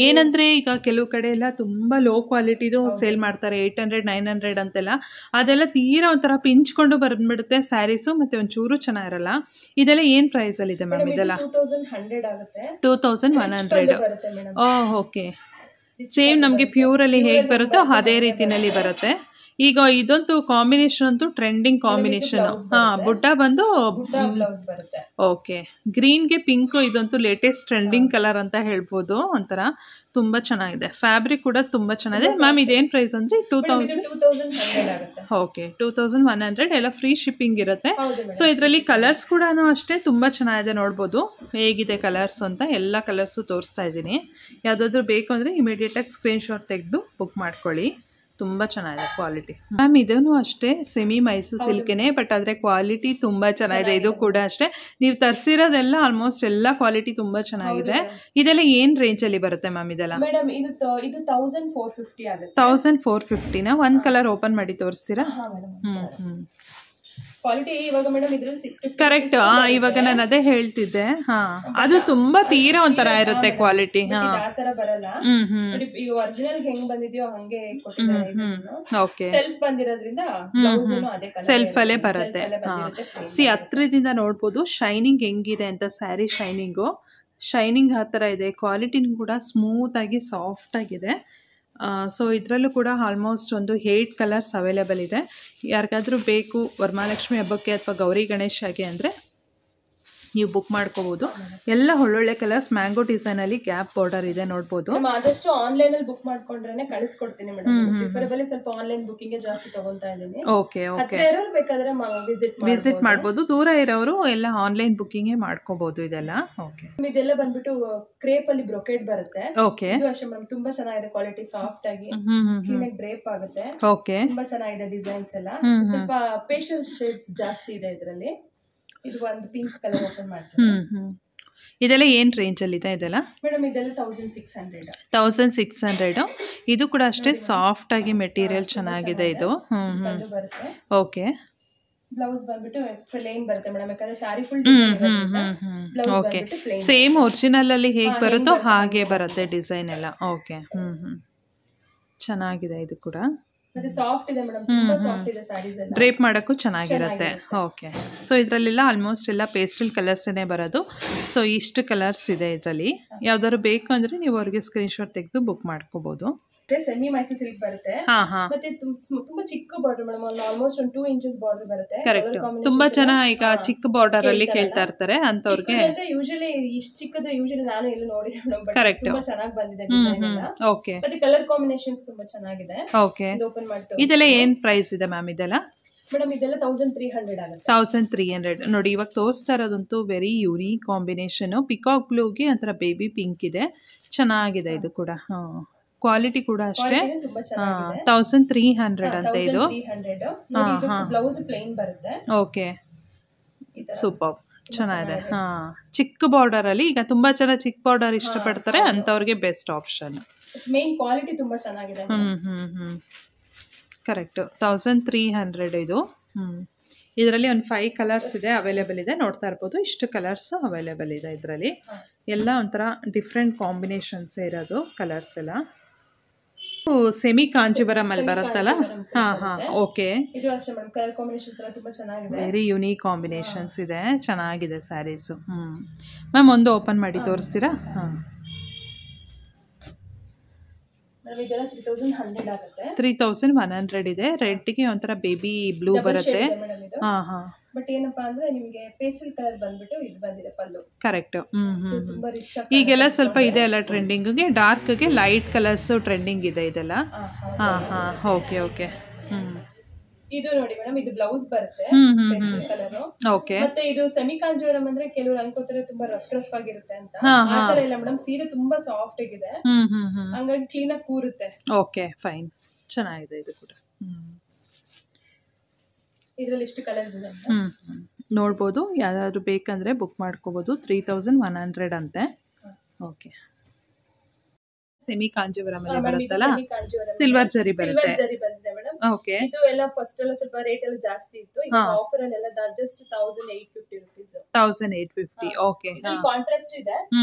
ಏನಂದ್ರೆ ಈಗ ಕೆಲವು ಕಡೆ ಎಲ್ಲ ತುಂಬಾ ಲೋ ಕ್ವಾಲಿಟಿದು ಸೇಲ್ ಮಾಡ್ತಾರೆ, 800 900 ಅಂತೆಲ್ಲ. ಅದೆಲ್ಲ ತೀರಾ ಒಂಥರ ಪಿಂಚ್ಕೊಂಡು ಬಂದ್ಬಿಡುತ್ತೆ ಸ್ಯಾರೀಸು, ಮತ್ತೆ ಒಂಚೂರು ಚೆನ್ನಾಗಿರಲ್ಲ. ಇದೆಲ್ಲ ಏನ್ ಪ್ರೈಸ್ ಅಲ್ಲಿ ಇದೆ ಮ್ಯಾಮ್? ಇದೆಲ್ಲ 2100 ಆಗುತ್ತೆ. 2100. ಓಕೆ, ಸೇಮ್ ನಮಗೆ ಪ್ಯೂರ್ ಅಲ್ಲಿ ಹೇಗೆ ಬರುತ್ತೋ ಅದೇ ರೀತಿನಲ್ಲಿ ಬರುತ್ತೆ. ಈಗ ಇದಂತೂ ಕಾಂಬಿನೇಷನ್ ಅಂತೂ ಟ್ರೆಂಡಿಂಗ್ ಕಾಂಬಿನೇಷನ್. ಬುಟ್ಟ ಬಂದು ಓಕೆ, ಗ್ರೀನ್ಗೆ ಪಿಂಕ್, ಇದಂತೂ ಲೇಟೆಸ್ಟ್ ಟ್ರೆಂಡಿಂಗ್ ಕಲರ್ ಅಂತ ಹೇಳ್ಬೋದು. ಒಂಥರ ತುಂಬಾ ಚೆನ್ನಾಗಿದೆ, ಫ್ಯಾಬ್ರಿಕ್ ಕೂಡ ತುಂಬಾ ಚೆನ್ನಾಗಿದೆ. ಮ್ಯಾಮ್ ಇದೇನು ಪ್ರೈಸ್ ಅಂದ್ರೆ 2100 ಓಕೆ, 2100. ಎಲ್ಲ ಫ್ರೀ ಶಿಪ್ಪಿಂಗ್ ಇರುತ್ತೆ. ಸೊ ಇದರಲ್ಲಿ ಕಲರ್ಸ್ ಕೂಡ ಅಷ್ಟೇ ತುಂಬಾ ಚೆನ್ನಾಗಿದೆ, ನೋಡ್ಬೋದು ಹೇಗಿದೆ ಕಲರ್ಸ್ ಅಂತ. ಎಲ್ಲ ಕಲರ್ಸು ತೋರಿಸ್ತಾ ಇದ್ದೀನಿ. ಯಾವುದಾದ್ರೂ ಬೇಕು ಅಂದರೆ ಇಮಿಡಿಯೇಟಾಗಿ ಸ್ಕ್ರೀನ್ಶಾಟ್ ತೆಗೆದು ಬುಕ್ ಮಾಡ್ಕೊಳ್ಳಿ. ತುಂಬ ಚೆನ್ನಾಗಿದೆ ಕ್ವಾಲಿಟಿ. ಮ್ಯಾಮ್ ಇದೂ ಅಷ್ಟೇ ಸೆಮಿ ಮೈಸೂರು ಸಿಲ್ಕೇನೆ, ಬಟ್ ಆದರೆ ಕ್ವಾಲಿಟಿ ತುಂಬ ಚೆನ್ನಾಗಿದೆ. ಇದು ಕೂಡ ಅಷ್ಟೇ, ನೀವು ತರಿಸಿರೋದೆಲ್ಲ ಆಲ್ಮೋಸ್ಟ್ ಎಲ್ಲ ಕ್ವಾಲಿಟಿ ತುಂಬ ಚೆನ್ನಾಗಿದೆ. ಇದೆಲ್ಲ ಏನು ರೇಂಜಲ್ಲಿ ಬರುತ್ತೆ ಮ್ಯಾಮ್? ಇದೆಲ್ಲ ಮೇಡಮ್ ಇದು 1450 ಆಗುತ್ತೆ. 1450ನಾ? ಒಂದು ಕಲರ್ ಓಪನ್ ಮಾಡಿ ತೋರಿಸ್ತೀರಾ? ಕ್ವಾಲಿಟಿ ಇವಾಗ ಮೇಡಮ್ ಇದ್ರಲ್ಲಿ 650. ಕರೆಕ್ಟ್, ಇವಾಗ ನಾನು ಅದೇ ಹೇಳ್ತಿದ್ದೆ. ಅದು ತುಂಬಾ ತೀರಾ ಒಂಥರ ಇರುತ್ತೆ ಕ್ವಾಲಿಟಿ. ಆ ತರ ಬರಲ್ಲ. ಈಗ ಒರಿಜಿನಲ್ ಹೆಂಗ್ ಬಂದಿದೆಯೋ ಹಂಗೆ ಕೊಟ್ಟಿದ್ದಾರೆ. ಓಕೆ, ಸೆಲ್ಫ್ ಬಂದಿರೋದ್ರಿಂದ ಬ್ಲೌಸ್ನು ಅದೇ ಕಲರ್ ಸೆಲ್ಫ್ ಅಲ್ಲೇ ಬರುತ್ತೆ. ಹತ್ರದಿಂದ ನೋಡ್ಬೋದು ಶೈನಿಂಗ್ ಹೆಂಗಿದೆ ಅಂತ. ಸ್ಯಾರಿ ಶೈನಿಂಗ್ ಆ ಥರ ಇದೆ. ಕ್ವಾಲಿಟಿನೂ ಕೂಡ ಸ್ಮೂತ್ ಆಗಿ ಸಾಫ್ಟ್ ಆಗಿದೆ. ಸೊ ಇದರಲ್ಲೂ ಕೂಡ ಆಲ್ಮೋಸ್ಟ್ ಒಂದು 8 ಕಲರ್ಸ್ ಅವೈಲೇಬಲ್ ಇದೆ. ಯಾರಿಗಾದ್ರೂ ಬೇಕು ವರಮಹಾಲಕ್ಷ್ಮಿ ಹಬ್ಬಕ್ಕೆ ಅಥವಾ ಗೌರಿ ಗಣೇಶಗೆ ಅಂದರೆ ನೀವು ಬುಕ್ ಮಾಡ್ಕೋಬಹುದು. ಎಲ್ಲ ಒಳ್ಳೊಳ್ಳೆ ಕಲರ್ಸ್. ಮ್ಯಾಂಗೋ ಡಿಸೈನ್ ಅಲ್ಲಿ ಗ್ಯಾಪ್ ಬಾರ್ಡರ್ ಇದೆ, ನೋಡಬಹುದು. ಆದಷ್ಟು ಆನ್ಲೈನ್ ಅಲ್ಲಿ ಬುಕ್ ಮಾಡ್ಕೊಂಡ್ರೆ ಕಳಿಸ್ಕೊಡ್ತೀನಿ ಮೇಡಮ್. ಪ್ರಿಫರಬಲಿ ಸ್ವಲ್ಪ ಆನ್ಲೈನ್ ಬುಕಿಂಗ್ ಜಾಸ್ತಿ ತಗೊಂತಾ ಇದ್ದೀನಿ. ಓಕೆ ಓಕೆ, ಬೇಕಾದ್ರೆ ವಿಸಿಟ್ ಮಾಡಬಹುದು. ದೂರ ಇರೋರು ಎಲ್ಲ ಆನ್ಲೈನ್ ಬುಕಿಂಗ್ ಮಾಡ್ಕೋಬಹುದು ಇದೆಲ್ಲ. ಓಕೆ, ಇದೆಲ್ಲ ಬಂದ್ಬಿಟ್ಟು ಕ್ರೇಪ್ ಅಲ್ಲಿ ಬ್ರೊಕೆಟ್ ಬರುತ್ತೆ. ಓಕೆ, ಇದು ಅಷ್ಟೇ ಮೇಡಮ್, ತುಂಬಾ ಚೆನ್ನಾಗಿದೆ ಕ್ವಾಲಿಟಿ, ಸಾಫ್ಟ್ ಆಗಿ ಕ್ಲೀನ್ ಆಗಿ ಡ್ರೇಪ್ ಆಗುತ್ತೆ. ಓಕೆ, ತುಂಬಾ ಚೆನ್ನಾಗಿದೆ ಡಿಸೈನ್ಸ್ ಎಲ್ಲ. ಸ್ವಲ್ಪ ಪೇಸ್ಟಲ್ ಶೇಡ್ಸ್ ಜಾಸ್ತಿ ಇದೆ ಇದರಲ್ಲಿ. ಇದು ಒಂದು ಪಿಂಕ್ ಕಲರ್ ಓಪನ್ ಮಾಡ್ತೀನಿ. ಇದೆಲ್ಲ ಏನು ರೇಂಜಲ್ಲಿ ಇದೆ ಇದೆಲ್ಲ? ಮೇಡಮ್ ಇದೆಲ್ಲ 1600. 1600. ಇದು ಕೂಡ ಅಷ್ಟೇ ಸಾಫ್ಟ್ ಆಗಿ ಮೆಟೀರಿಯಲ್ ಚೆನ್ನಾಗಿದೆ ಇದು. ಬರುತ್ತೆ. ಓಕೆ, ಬ್ಲೌಸ್ ಬಂದ್ಬಿಟ್ಟು ಪ್ಲೇನ್ ಬರುತ್ತೆ ಮೇಡಮ್, ಯಾಕಂದ್ರೆ sari full design. Okay, same original ಅಲ್ಲಿ ಹೇಗೆ ಬರುತ್ತೋ ಹಾಗೆ ಬರುತ್ತೆ ಡಿಸೈನ್ ಎಲ್ಲ. ಓಕೆ, ಚೆನ್ನಾಗಿದೆ ಇದು ಕೂಡ. ಮತ್ತೆ ಸಾಫ್ಟ್ ಇದೆ ಮೇಡಮ್, ತುಂಬಾ ಸಾಫ್ಟ್ ಇದೆ ಸ್ಯಾರೀಸ್ ಎಲ್ಲ. ಡ್ರೇಪ್ ಮಾಡೋಕ್ಕೂ ಚೆನ್ನಾಗಿರುತ್ತೆ. ಓಕೆ. ಸೊ ಇದರಲ್ಲೆಲ್ಲ ಆಲ್ಮೋಸ್ಟ್ ಎಲ್ಲ ಪೇಸ್ಟಲ್ ಕಲರ್ಸೇ ಬರೋದು. ಸೊ ಇಷ್ಟು ಕಲರ್ಸ್ ಇದೆ ಇದರಲ್ಲಿ. ಯಾವ್ದಾದ್ರು ಬೇಕು ಅಂದರೆ ನೀವು ಅವ್ರಿಗೆ ಸ್ಕ್ರೀನ್ಶಾಟ್ ತೆಗೆದು ಬುಕ್ ಮಾಡ್ಕೋಬೋದು. ಸೆಮಿ ಮೈಸೂರು ಸಿಲ್ಕ್ ಬರುತ್ತೆ. ಮತ್ತೆ ತುಂಬಾ ಚಿಕ್ಕ ಬಾರ್ಡರ್ ಮೇಡಮ್, ಆಲ್ಮೋಸ್ಟ್ ಒಂದು 2 ಇಂಚಸ್ ಬಾರ್ಡರ್ ಬರುತ್ತೆ. ಕರೆಕ್ಟ್. ತುಂಬಾ ಜನ ಈಗ ಚಿಕ್ಕ ಬಾರ್ಡರ್ ಅಲ್ಲಿ ಕೇಳ್ತಾ ಇರ್ತಾರೆ ಅಂತವ್ರಿಗೆ. ಯೂಶಲಿ ಇಷ್ಟು ಚಿಕ್ಕದು ಯೂಶಲಿ ನಾನು ಎಲ್ಲೂ ನೋಡಿಲ್ಲ ಮೇಡಮ್. ಕರೆಕ್ಟ್. ತುಂಬಾ ಚೆನ್ನಾಗಿ ಬಂದಿದೆ ಡಿಸೈನ್ ಎಲ್ಲ. ಓಕೆ. ಮತ್ತೆ ಕಲರ್ ಕಾಂಬಿನೇಷನ್ಸ್ ತುಂಬಾ ಚೆನ್ನಾಗಿದೆ. ಓಕೆ. ಓಪನ್ ಮಾಡ್ತೀವಿ. ಇದೆಲ್ಲ ಏನ್ ಪ್ರೈಸ್ ಇದೆ ಮ್ಯಾಮ್ ಇದೆಲ್ಲ? ಮೇಡಮ್ ಇದೆಲ್ಲ 1300 ಆಗುತ್ತೆ. 1300 ನೋಡಿ. ಇವಾಗ ತೋರಿಸ್ತಾ ಇರೋದಂತೂ ವೆರಿ ಯೂನಿಕ್ ಕಾಂಬಿನೇಷನ್. ಪಿಕಾಕ್ ಬ್ಲೂಗೆ ಒಂಥರ ಬೇಬಿ ಪಿಂಕ್ ಇದೆ, ಚೆನ್ನಾಗಿದೆ ಇದು ಕೂಡ. ಕ್ವಾಲಿಟಿ ಕೂಡ ಅಷ್ಟೇ. 1300 ಅಂತ ಇದು. ಬ್ಲೌಸ್ ಪ್ಲೇನ್ ಬರುತ್ತೆ. ಓಕೆ, ಸೂಪರ್, ಚೆನ್ನಾಗಿದೆ. ಚಿಕ್ಕ ಬಾರ್ಡರ್ ಅಲ್ಲಿ ಈಗ ತುಂಬಾ ಜನ ಚಿಕ್ಕ ಬಾರ್ಡರ್ ಇಷ್ಟಪಡ್ತಾರೆ ಅಂತವ್ರಿಗೆ ಬೆಸ್ಟ್ ಆಪ್ಷನ್. ಮೇನ್ ಕ್ವಾಲಿಟಿ ತುಂಬಾ ಚೆನ್ನಾಗಿದೆ. ಕರೆಕ್ಟ್. 1300 ಇದು. ಇದರಲ್ಲಿ ಒಂದು 5 ಕಲರ್ಸ್ ಇದೆ, ಅವೈಲೇಬಲ್ ಇದೆ. ನೋಡ್ತಾ ಇರ್ಬೋದು, ಇಷ್ಟು ಕಲರ್ಸ್ ಅವೈಲೇಬಲ್ ಇದೆ ಇದರಲ್ಲಿ. ಎಲ್ಲ ಒಂಥರ ಡಿಫ್ರೆಂಟ್ ಕಾಂಬಿನೇಷನ್ಸ್ ಇರೋದು ಕಲರ್ಸ್ ಎಲ್ಲ. ಸೆಮಿ ಕಾಂಜೀವರಂ ಅಲ್ಲಿ ಬರುತ್ತಲ್ಲ. ಓಕೆ. ಇದು ಅಷ್ಟೇ ಮೇಡಮ್, ಕಲರ್ ಕಾಂಬಿನೇಷನ್ಸ್ ಎಲ್ಲ ತುಂಬಾ ಚೆನ್ನಾಗಿದೆ. ವೆರಿ ಯುನೀಕ್ ಕಾಂಬಿನೇಷನ್ಸ್ ಇದೆ, ಚೆನ್ನಾಗಿದೆ ಸ್ಯಾರೀಸ್. ಮ್ಯಾಮ್ ಒಂದು ಓಪನ್ ಮಾಡಿ ತೋರಿಸ್ತೀರಾ? ಇದೆಲ್ಲ 3100 ಆಗುತ್ತೆ. 3100 ಇದೆ. ರೆಡ್ಗೆ ಒಂಥರ ಬೇಬಿ ಬ್ಲೂ ಬರುತ್ತೆ. ಬಟ್ ಏನಪ್ಪಾ ಅಂದ್ರೆ ನಿಮಗೆ ಪೇಸ್ಟಲ್ ಕಲರ್ ಬಂದ್ಬಿಟ್ಟು ಇದು ಬಂದಿದೆ ಪಲ್ಲು. ಕರೆಕ್ಟ್. ಈಗೆಲ್ಲ ಸ್ವಲ್ಪ ಇದೆ ಅಲ್ಲ ಟ್ರೆಂಡಿಂಗ್ಗೆ, ಡಾರ್ಕ್ಗೆ ಲೈಟ್ ಕಲರ್ಸ್ ಟ್ರೆಂಡಿಂಗ್ ಇದೆ ಇದೆಲ್ಲ. Okay okay. ಇದು ನೋಡಿ ಮೇಡಮ್, ಇದು ಬ್ಲೌಸ್ ಬರುತ್ತೆ ಪೇಸ್ಟಲ್ ಕಲರ್. ಓಕೆ. ಮತ್ತೆ ಇದು ಸೆಮಿ ಕಾಂಜೀವರಂ ಅಂದ್ರೆ ಕೆಲವರು ಅನ್ಕೋತಾರೆ ತುಂಬಾ ರಫ್ ಆಗಿರುತ್ತೆ ಅಂತ. ಆ ತರ ಇಲ್ಲ ಮೇಡಮ್, ಸೀರೆ ತುಂಬಾ ಸಾಫ್ಟ್ ಆಗಿದೆ, ಹಂಗಾಗಿ ಕ್ಲೀನ್ ಆಗಿ ಕೂರುತ್ತೆ. ಓಕೆ, ಫೈನ್, ಚೆನ್ನಾಗಿದೆ ಇದು ಕೂಡ. ಇದರಲ್ಲಿ ಇಷ್ಟು ಕಲರ್ಸ್ ಇದೆ. ನೋಡ್ಬೋದು, ಯಾರಾದ್ರೂ ಬೇಕಂದ್ರೆ ಬುಕ್ ಮಾಡ್ಕೋಬಹುದು. 3100 ಅಂತೆ. ಓಕೆ. ಸೆಮಿ ಕಾಂಜೀವರಂ ಅಲ್ಲಿ ಬರುತ್ತಲ್ಲ, ಸಿಲ್ವರ್ ಜರಿ ಬರುತ್ತೆ. ಓಕೆ. ಇದು ಎಲ್ಲ ಫಸ್ಟ್ ಎಲ್ಲ ಸ್ವಲ್ಪ ರೇಟ್ ಎಲ್ಲ ಜಾಸ್ತಿ ಇತ್ತು, ಈಗ ಆಫರ್ ಅಲ್ಲಿ ಎಲ್ಲ ಜಸ್ಟ್ 1850 ರೂಪೀಸ್. 1850. ಓಕೆ. ಕಾಂಟ್ರಾಸ್ಟ್ ಇದೆ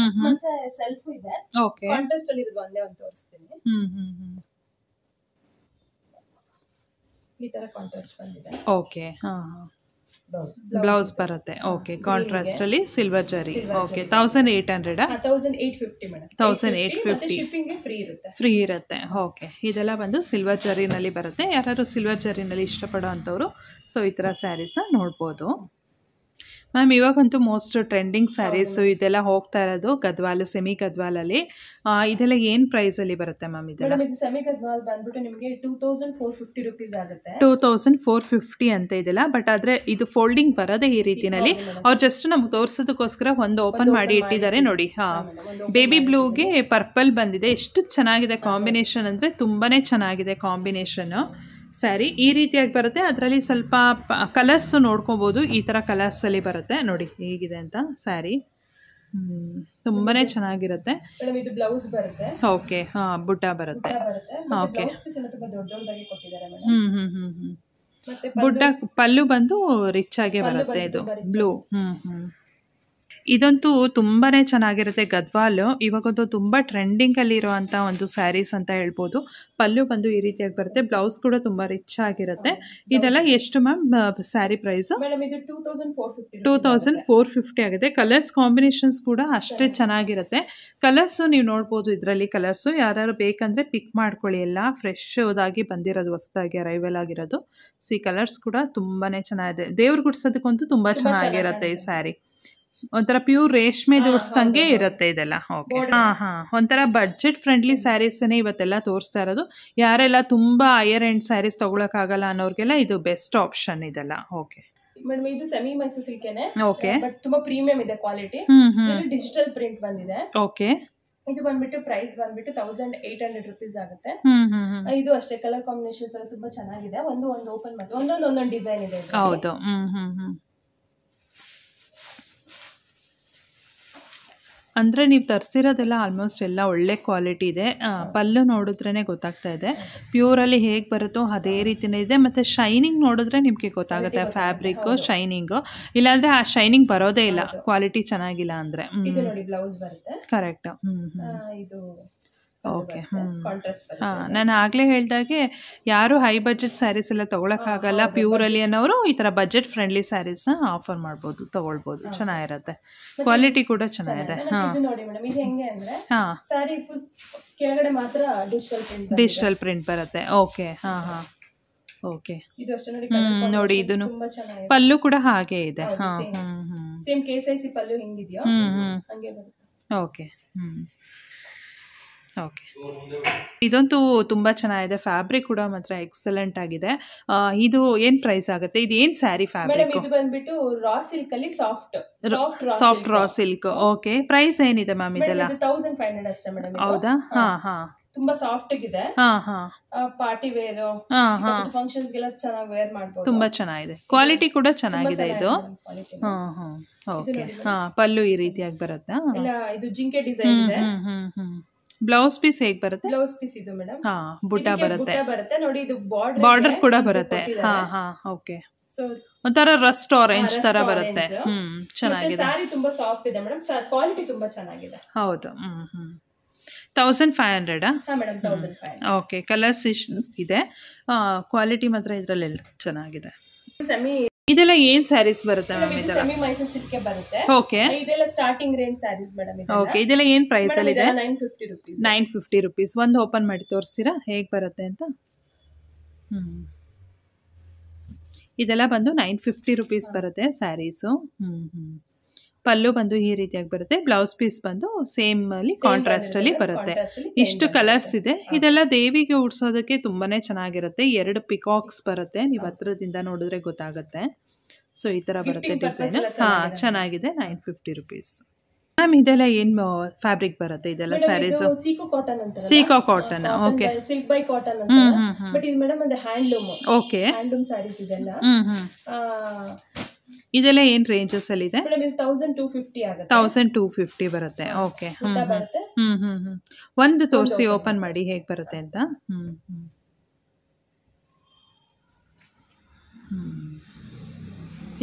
ಮತ್ತೆ ಸೆಲ್ಫ್ ಇದೆ. ಓಕೆ. ಕಾಂಟ್ರಾಸ್ಟ್ ಅಲ್ಲಿ ಇರೋದು ಒಂದೇ ಒಂದು ತೋರಿಸ್ತೀನಿ. ಈ ತರ ಕಾಂಟ್ರಾಸ್ಟ್ ಬಂದಿದೆ. ಓಕೆ. ಬ್ಲೌಸ್ ಬರುತ್ತೆ. ಓಕೆ. ಕಾಂಟ್ರಾಸ್ಟ್ ಅಲ್ಲಿ ಸಿಲ್ವರ್ ಜರಿ. ಓಕೆ. 1800. 1850 ಮೇಡಮ್. 1850. ಶಿಪ್ಪಿಂಗ್ ಫ್ರೀ ಇರುತ್ತೆ. ಫ್ರೀ ಇರುತ್ತೆ. ಓಕೆ. ಇದೆಲ್ಲ ಬಂದು ಸಿಲ್ವರ್ ಜರಿನಲ್ಲಿ ಬರುತ್ತೆ. ಯಾರು ಸಿಲ್ವರ್ ಜರಿನಲ್ಲಿ ಇಷ್ಟಪಡೋ ಅಂಥವ್ರು ಸೊ ಈ ಥರ ಸ್ಯಾರೀಸ್ನ ನೋಡ್ಬೋದು. ಮ್ಯಾಮ್ ಇವಾಗಂತೂ ಮೋಸ್ಟ್ ಟ್ರೆಂಡಿಂಗ್ ಸ್ಯಾರೀಸು ಇದೆಲ್ಲ ಹೋಗ್ತಾ ಇರೋದು ಗದ್ವಾಲ್, ಸೆಮಿ ಗದ್ವಾಲಲ್ಲಿ. ಇದೆಲ್ಲ ಏನು ಪ್ರೈಸಲ್ಲಿ ಬರುತ್ತೆ ಮ್ಯಾಮ್ ಇದೆಲ್ಲ? ಇದು ಸೆಮಿ ಗದ್ವಾಲ್ ಬಂದ್ಬಿಟ್ಟು ನಿಮಗೆ 2450 ರೂಪೀಸ್ ಆಗುತ್ತೆ. 2450 ಅಂತ ಇದೆಲ್ಲ. ಬಟ್ ಆದರೆ ಇದು ಫೋಲ್ಡಿಂಗ್ ಬರೋದೇ ಈ ರೀತಿನಲ್ಲಿ. ಅವ್ರು ಜಸ್ಟ್ ನಮ್ಗೆ ತೋರಿಸೋದಕ್ಕೋಸ್ಕರ ಒಂದು ಓಪನ್ ಮಾಡಿ ಇಟ್ಟಿದ್ದಾರೆ ನೋಡಿ. ಬೇಬಿ ಬ್ಲೂಗೆ ಪರ್ಪಲ್ ಬಂದಿದೆ. ಎಷ್ಟು ಚೆನ್ನಾಗಿದೆ ಕಾಂಬಿನೇಷನ್ ಅಂದರೆ ತುಂಬಾ ಚೆನ್ನಾಗಿದೆ ಕಾಂಬಿನೇಷನ್ನು. ಸ್ಯಾರಿ ಈ ರೀತಿಯಾಗಿ ಬರುತ್ತೆ. ಅದರಲ್ಲಿ ಸ್ವಲ್ಪ ಕಲರ್ಸು ನೋಡ್ಕೊಬೋದು. ಈ ಥರ ಕಲರ್ಸಲ್ಲಿ ಬರುತ್ತೆ ನೋಡಿ ಹೇಗಿದೆ ಅಂತ ಸ್ಯಾರಿ. ತುಂಬಾ ಚೆನ್ನಾಗಿರುತ್ತೆ. ಇದು ಬ್ಲೌಸ್ ಬರುತ್ತೆ. ಓಕೆ. ಬುಟ್ಟ ಬರುತ್ತೆ. ಓಕೆ. ಬುಟ್ಟ ಪಲ್ಲು ಬಂದು ರಿಚ್ ಆಗೇ ಬರುತ್ತೆ. ಇದು ಬ್ಲೂ. ಇದಂತೂ ತುಂಬಾ ಚೆನ್ನಾಗಿರುತ್ತೆ ಗದ್ವಾಲು. ಇವಾಗಂತೂ ತುಂಬ ಟ್ರೆಂಡಿಂಗಲ್ಲಿ ಇರುವಂಥ ಒಂದು ಸ್ಯಾರೀಸ್ ಅಂತ ಹೇಳ್ಬೋದು. ಪಲ್ಲು ಬಂದು ಈ ರೀತಿಯಾಗಿ ಬರುತ್ತೆ. ಬ್ಲೌಸ್ ಕೂಡ ತುಂಬ ರಿಚ್ ಆಗಿರುತ್ತೆ. ಇದೆಲ್ಲ ಎಷ್ಟು ಮ್ಯಾಮ್ ಸ್ಯಾರಿ ಪ್ರೈಸು? 2450 ಆಗುತ್ತೆ. ಕಲರ್ಸ್ ಕಾಂಬಿನೇಷನ್ಸ್ ಕೂಡ ಅಷ್ಟೇ ಚೆನ್ನಾಗಿರುತ್ತೆ. ಕಲರ್ಸು ನೀವು ನೋಡ್ಬೋದು ಇದರಲ್ಲಿ. ಕಲರ್ಸು ಯಾರು ಬೇಕಂದರೆ ಪಿಕ್ ಮಾಡ್ಕೊಳ್ಳಿ. ಎಲ್ಲ ಫ್ರೆಶ್ ಆಗಿ ಬಂದಿರೋದು, ಹೊಸದಾಗಿ ಅರೈವಲ್ ಆಗಿರೋದು. ಸಿ ಕಲರ್ಸ್ ಕೂಡ ತುಂಬಾ ಚೆನ್ನಾಗಿದೆ. ದೇವ್ರ ಗುಡ್ಸೋದಕ್ಕಂತೂ ತುಂಬ ಚೆನ್ನಾಗಿರುತ್ತೆ ಈ ಸ್ಯಾರಿ. ಒಂಥರ ಪ್ಯೂರ್ ರೇಷ್ಮೆ ಜೋಡಿಸ್ದಂಗೆ ಇರುತ್ತೆ ಇದೆಲ್ಲ. ಓಕೆ. ಒಂಥರ ಬಡ್ಜೆಟ್ ಫ್ರೆಂಡ್ಲಿ ಸ್ಯಾರೀಸನ್ನೇ ಇವತ್ತೆಲ್ಲ ತೋರಿಸ್ತಾ ಇರೋದು. ಯಾರೆಲ್ಲ ತುಂಬಾ ಹೈಯರ್ ಎಂಡ್ ಸ್ಯಾರೀಸ್ ತಗೊಳಕ್ಕಾಗಲ್ಲ ಅನ್ನೋರ್ಗೆಲ್ಲ ಇದು ಬೆಸ್ಟ್ ಆಪ್ಷನ್ ಇದೆಲ್ಲ. ಓಕೆ ಮೇಡಮ್, ಇದು ಸೆಮಿ ಮೈಸೂರು ಸಿಲ್ಕೇನೆ. ಓಕೆ. ಬಟ್ ತುಂಬಾ ಪ್ರೀಮಿಯಂ ಇದೆ ಕ್ವಾಲಿಟಿ. ಡಿಜಿಟಲ್ ಪ್ರಿಂಟ್ ಬಂದಿದೆ. ಓಕೆ. ಇದು ಬಂದ್ಬಿಟ್ಟು ಪ್ರೈಸ್ ಬಂದ್ಬಿಟ್ಟು 1800 ರೂಪೀಸ್ ಆಗುತ್ತೆ. ಇದು ಅಷ್ಟೇ. ಕಲರ್ ಕಾಂಬಿನೇಷನ್ಸ್ ಎಲ್ಲ ತುಂಬಾ ಚೆನ್ನಾಗಿದೆ. ಒಂದು ಓಪನ್ ಮಾಡಿ ಒಂದೊಂದು ಡಿಸೈನ್ ಇದೆ. ಹೌದು. ಅಂದರೆ ನೀವು ತರಿಸಿರೋದೆಲ್ಲ ಆಲ್ಮೋಸ್ಟ್ ಎಲ್ಲ ಒಳ್ಳೆ ಕ್ವಾಲಿಟಿ ಇದೆ. ಪಲ್ಲು ನೋಡಿದ್ರೇ ಗೊತ್ತಾಗ್ತಾ ಇದೆ. ಪ್ಯೂರಲ್ಲಿ ಹೇಗೆ ಬರುತ್ತೋ ಅದೇ ರೀತಿಯೇ ಇದೆ. ಮತ್ತು ಶೈನಿಂಗ್ ನೋಡಿದ್ರೆ ನಿಮಗೆ ಗೊತ್ತಾಗುತ್ತೆ ಫ್ಯಾಬ್ರಿಕ್ಕು ಶೈನಿಂಗು. ಇಲ್ಲಾಂದರೆ ಆ ಶೈನಿಂಗ್ ಬರೋದೇ ಇಲ್ಲ ಕ್ವಾಲಿಟಿ ಚೆನ್ನಾಗಿಲ್ಲ ಅಂದರೆ. ಬ್ಲೌಸ್ ಬರುತ್ತೆ. ಕರೆಕ್ಟ್. ಇದು ಓಕೆ ಕಾಂಟ್ರಾಸ್ಟ್ ನಾನು ಆಗಲೇ ಹೇಳ್ದಾಗೆ ಯಾರು ಹೈ ಬಜೆಟ್ ಸ್ಯಾರೀಸ್ ಎಲ್ಲ ತೊಗೊಳಕ್ಕಾಗಲ್ಲ ಪ್ಯೂರಲ್ಲಿ ಅನ್ನೋರು ಈ ಥರ ಬಜೆಟ್ ಫ್ರೆಂಡ್ಲಿ ಸ್ಯಾರೀಸ್ನ ಆಫರ್ ಮಾಡ್ಬೋದು, ತೊಗೊಳ್ಬೋದು. ಚೆನ್ನಾಗಿರುತ್ತೆ, ಕ್ವಾಲಿಟಿ ಕೂಡ ಚೆನ್ನಾಗಿದೆ. ಇದು ನೋಡಿ ಮೇಡಮ್, ಇದು ಹೆಂಗೆ ಅಂದ್ರೆ ಸ್ಯಾರಿ ಕೆಳಗಡೆ ಮಾತ್ರ ಡಿಜಿಟಲ್ ಪ್ರಿಂಟ್ ಬರುತ್ತೆ. ಓಕೆ ಓಕೆ, ಇದು ಅಷ್ಟೇ ನೋಡಿ ಇದನ್ನು ಪಲ್ಲು ಕೂಡ ಹಾಗೆ ಇದೆ. ಸೇಮ್ KSIC ಪಲ್ಲು ಹೆಂಗಿದೆಯೋ ಹಂಗೆ ಬರುತ್ತೆ. ಓಕೆ ಓಕೆ, ಇದಂತೂ ತುಂಬ ಚೆನ್ನಾಗಿದೆ. ಫ್ಯಾಬ್ರಿಕ್ ಕೂಡ ಮಾತ್ರ ಎಕ್ಸಲೆಂಟ್ ಆಗಿದೆ. ಇದು ಏನು ಪ್ರೈಸ್ ಆಗುತ್ತೆ? ಇದು ಏನು ಸ್ಯಾರಿ ಫ್ಯಾಬ್ರಿಕ್? ಇದು ಬಂದ್ಬಿಟ್ಟು ರಾ ಸಿಲ್ಕ್ ಅಲ್ಲಿ soft raw silk. Okay, price ಏನಿದೆ ಮ್ಯಾಮ್ ಇದೆಲ್ಲ? 1500 ಅಷ್ಟೇ ಮೇಡಮ್. ಹೌದಾ? ಹಾಂ ತುಂಬಾ ಸಾಫ್ಟ್ ಆಗಿದೆ. ಪಾರ್ಟಿ ವೇರ್ ಫಂಕ್ಷನ್ಸ್ ಗೆಲ್ಲ ಚೆನ್ನಾಗಿ ವೇರ್ ಮಾಡಬಹುದು. ತುಂಬಾ ಚೆನ್ನಾಗಿದೆ, ಕ್ವಾಲಿಟಿ ಕೂಡ ಚೆನ್ನಾಗಿದೆ ಇದು. ಓಕೆ, ಪಲ್ಲು ಈ ರೀತಿಯಾಗಿ ಬರುತ್ತಾ? ಇದು ಜಿಂಕೆ ಡಿಸೈನ್ ಇದೆ. ಬ್ಲೌಸ್ ಪೀಸ್ ಹೇಗೆ ಬರುತ್ತೆ? ಬ್ಲೌಸ್ ಪೀಸ್ ಇದು ಮೇಡಮ್ ಬುಟ್ಟ ಬರುತ್ತೆ ನೋಡಿ. ಇದು ಬಾರ್ಡರ್ ಕೂಡ ಬರುತ್ತೆ. ಓಕೆ, ಒಂಥರ ರಸ್ಟ್ ಆರೆಂಜ್ ತರ ಬರುತ್ತೆ. ಚೆನ್ನಾಗಿದೆ. ಸ್ಯಾರಿ ತುಂಬಾ ಸಾಫ್ಟ್ ಇದೆ ಮೇಡಮ್, ಕ್ವಾಲಿಟಿ ತುಂಬಾ ಚೆನ್ನಾಗಿದೆ. ಹೌದು. 1500? ಮೇಡಮ್ 1500. ಓಕೆ, ಕಲರ್ಸ್ ಇದೆ, ಕ್ವಾಲಿಟಿ ಮಾತ್ರ ಇದರಲ್ಲೆಲ್ಲ ಚೆನ್ನಾಗಿದೆ. ಇದೆಲ್ಲ ಏನ್ ಸ್ಯಾರೀಸ್ ಬರುತ್ತೆ ಮ್ಯಾಮ್? ಇದೆಲ್ಲ ಸೆಮಿ ಮೈಸೂರು ಸಿಲ್ಕ್ ಬರುತ್ತೆ. ಓಕೆ, ಇದೆಲ್ಲ starting range sarees madam. Okay, ಇದೆಲ್ಲ ಏನ್ ಪ್ರೈಸ್ ಅಲ್ಲಿ ಇದೆ? 950 ರೂಪೀಸ್. 950 ರೂಪೀಸ್. ಒಂದು ಓಪನ್ ಮಾಡಿ ತೋರಿಸ್ತೀರಾ ಹೇಗೆ ಬರುತ್ತೆ ಅಂತ? ಇದೆಲ್ಲ ಬಂದು 950 ರೂಪೀಸ್ ಬರುತ್ತೆ ಸ್ಯಾರೀಸು. ಪಲ್ಲು ಬಂದು ಈ ರೀತಿಯಾಗಿ ಬರುತ್ತೆ. ಬ್ಲೌಸ್ ಪೀಸ್ ಬಂದು ಸೇಮ್ ಅಲ್ಲಿ ಕಾಂಟ್ರಾಸ್ಟ್ ಅಲ್ಲಿ ಬರುತ್ತೆ. ಇಷ್ಟು ಕಲರ್ಸ್ ಇದೆ. ಇದೆಲ್ಲ ದೇವಿಗೆ ಉಡ್ಸೋದಕ್ಕೆ ತುಂಬಾನೇ ಚೆನ್ನಾಗಿರುತ್ತೆ. 2 ಪಿಕಾಕ್ಸ್ ಬರುತ್ತೆ, ನೀವು ಹತ್ರದಿಂದ ನೋಡಿದ್ರೆ ಗೊತ್ತಾಗುತ್ತೆ. ಸೊ ಈ ತರ ಬರುತ್ತೆ ಡಿಸೈನ್. ಚೆನ್ನಾಗಿದೆ. 950 ರೂಪೀಸ್. ಮ್ಯಾಮ್ ಇದೆಲ್ಲ ಏನ್ ಫ್ಯಾಬ್ರಿಕ್ ಬರುತ್ತೆ? ಇದೆಲ್ಲ ಸ್ಯಾರೀಸ್ ಸೀಕೋ cotton. Okay, silk by cotton ಅಂತ. ಬಟ್ ಇದು ಮೇಡಮ್ ಅಂದ್ರೆ ಹ್ಯಾಂಡ್ಲೂಮ್. ಓಕೆ, ಹ್ಯಾಂಡ್ಲೂಮ್ ಸ್ಯಾರೀಸ್ ಇದೆಲ್ಲ. ಇದೆಲ್ಲ ಏನ್ ರೇಂಜಸ್ ಅಲ್ಲಿ ಇದೆ? 1250 ಆಗುತ್ತೆ. 1250 ಬರುತ್ತೆ. ಓಕೆ, ಒಂದು ತೋರಿಸಿ ಓಪನ್ ಮಾಡಿ ಹೇಗೆ ಬರುತ್ತೆ ಅಂತ.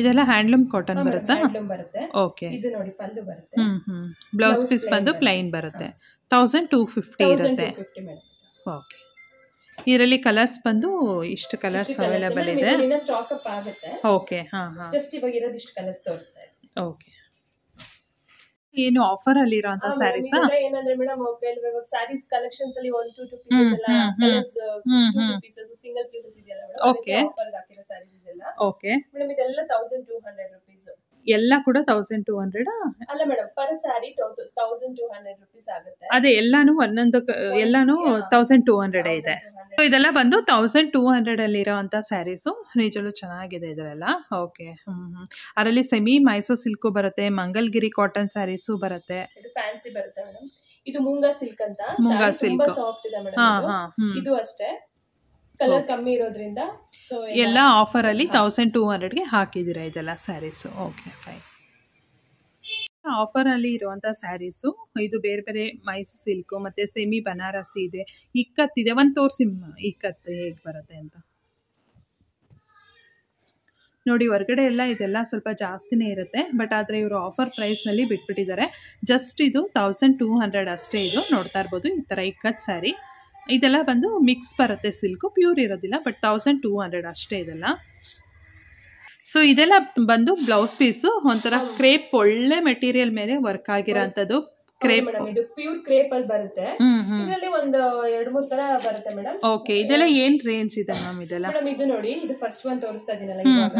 ಇದೆಲ್ಲ ಹ್ಯಾಂಡ್ಲೂಮ್ ಕಾಟನ್ ಬರುತ್ತಾ? ಓಕೆ, ಇದು ನೋಡಿ ಪಲ್ಲು ಬರುತ್ತೆ. ಬ್ಲೌಸ್ ಪೀಸ್ ಬಂದು ಪ್ಲೈನ್ ಬರುತ್ತೆ. 1250 ಇರುತ್ತೆ. ಓಕೆ, ಇದರಲ್ಲಿ ಕಲರ್ಸ್ ಬಂದು ಇಷ್ಟು ಕಲರ್ಸ್ ಅವೈಲೇಬಲ್ ಇದೆ. ಸ್ಟಾಕ್ ಅಪ್ ಆಗುತ್ತೆ. ಓಕೆ, ಜಸ್ಟ್ ಇವಾಗ ಇರೋದು ಇಷ್ಟು ಕಲರ್ಸ್ ತೋರಿಸ್ತಾ ಇದೆ. ಓಕೆ, ಏನು ಆಫರ್ ಅಲ್ಲಿ ಇರೋಂತ ಸ್ಯಾರೀಸ್ ಏನಂದ್ರೆ ಮೇಡಮ್ ಇವಾಗ ಸ್ಯಾರೀಸ್ ಕಲೆಕ್ಷನ್ಸ್ ಅಲ್ಲಿ 1-2 ಪೀಸಸ್ ಎಲ್ಲ ಕಲರ್ಸ್ 2 ಪೀಸಸ್ ಸಿಂಗಲ್ ಪೀಸಸ್ ಇದೆಯಲ್ಲ ಮೇಡಮ್. ಓಕೆ, ಆಫರ್ ಹಾಕಿರೋ ಸ್ಯಾರೀಸ್ ಇದೆಲ್ಲ. ಓಕೆ ಮೇಡಮ್ ಇದೆಲ್ಲ 1200 ರೂಪೀಸ್. ಎಲ್ಲ ಕೂಡ 1200? ಅಲ್ಲ ಮೇಡಮ್, ಪರ್ ಸ್ಯಾರಿ 1200 ರೂಪೀಸ್ ಆಗುತ್ತೆ. ಅದೇ ಎಲ್ಲಾನು ಎಲ್ಲಾನು 1200 ಇದೆ. ಇದೆಲ್ಲ ಬಂದು 1200 ಅಲ್ಲಿ ಇರೋಂಥ ಸ್ಯಾರೀಸು. ನಿಜವೂ ಚೆನ್ನಾಗಿದೆ ಇದರೆಲ್ಲ. ಓಕೆ, ಅದರಲ್ಲಿ ಸೆಮಿ ಮೈಸೂರು ಸಿಲ್ಕು ಬರುತ್ತೆ, ಮಂಗಲ್ಗಿರಿ ಕಾಟನ್ ಸ್ಯಾರೀಸು ಬರುತ್ತೆ. ಇದು ಫ್ಯಾನ್ಸಿ ಬರುತ್ತೆ ಮೇಡಮ್. ಇದು ಮೂಂಗಾ ಸಿಲ್ಕ್ ಅಂತ. ಮೂಂಗಾ ಸಿಲ್ಕ್ ಸಾಫ್ಟ್ ಇದೆ ಮೇಡಮ್. ಇದು ಅಷ್ಟೇ ಕಲರ್ ಕಮ್ಮಿ ಇರೋದ್ರಿಂದ ಎಲ್ಲ ಆಫರ್ ಅಲ್ಲಿ 1200ಗೆ ಹಾಕಿದ್ದೀರಾ ಇದೆಲ್ಲ ಸ್ಯಾರೀಸು. Okay, fine. ಆಫರ್ ಅಲ್ಲಿ ಇರುವಂತ ಸ್ಯಾರೀಸು ಇದು ಬೇರೆ ಬೇರೆ ಮೈಸೂರು ಸಿಲ್ಕು ಮತ್ತೆ ಸೆಮಿ ಬನಾರಸಿ ಇದೆ, ಇಕ್ಕತ್ತಿದೆ. ಒಂದು ತೋರಿಸಿ ಇಕ್ಕತ್ತು ಹೇಗೆ ಬರುತ್ತೆ ಅಂತ ನೋಡಿ. ಹೊರಗಡೆ ಎಲ್ಲ ಇದೆಲ್ಲ ಸ್ವಲ್ಪ ಜಾಸ್ತಿನೇ ಇರುತ್ತೆ, ಬಟ್ ಆದರೆ ಇವರು ಆಫರ್ ಪ್ರೈಸ್ನಲ್ಲಿ ಬಿಟ್ಬಿಟ್ಟಿದ್ದಾರೆ. ಜಸ್ಟ್ ಇದು 1200 ಅಷ್ಟೇ. ಇದು ನೋಡ್ತಾ ಇರ್ಬೋದು, ಈ ಥರ ಇಕ್ಕತ್ತು ಸ್ಯಾರಿ. ಇದೆಲ್ಲ ಬಂದು ಮಿಕ್ಸ್ ಬರುತ್ತೆ, ಸಿಲ್ಕು ಪ್ಯೂರ್ ಇರೋದಿಲ್ಲ, ಬಟ್ 1200 ಅಷ್ಟೇ ಇದೆಲ್ಲ. ಸೊ ಇದೆಲ್ಲ ಬಂದು ಬ್ಲೌಸ್ ಪೀಸು ಒಂಥರ ಕ್ರೇಪ್, ಒಳ್ಳೆ ಮೆಟೀರಿಯಲ್ ಮೇಲೆ ವರ್ಕ್ ಆಗಿರೋ ಅಂಥದ್ದು ಕ್ರೇಪ್. ಇದು ಪ್ಯೂರ್ ಕ್ರೇಪ್ ಅಲ್ಲಿ ಬರುತ್ತೆ. ಇದರಲ್ಲಿ ಒಂದು 2-3 ತರ ಬರುತ್ತೆ ಮೇಡಮ್. ಓಕೆ, ಇದೆಲ್ಲ ಏನ್ ರೇಂಜ್ ಇದೆ ಮ್ಯಾಮ್? ಇದೆಲ್ಲ ಮೇಡಮ್ ಇದು ನೋಡಿ, ಇದು ಫಸ್ಟ್ ಒನ್ ತೋರಿಸ್ತಾ ಇದೀನಲ್ಲ ಇವಾಗ,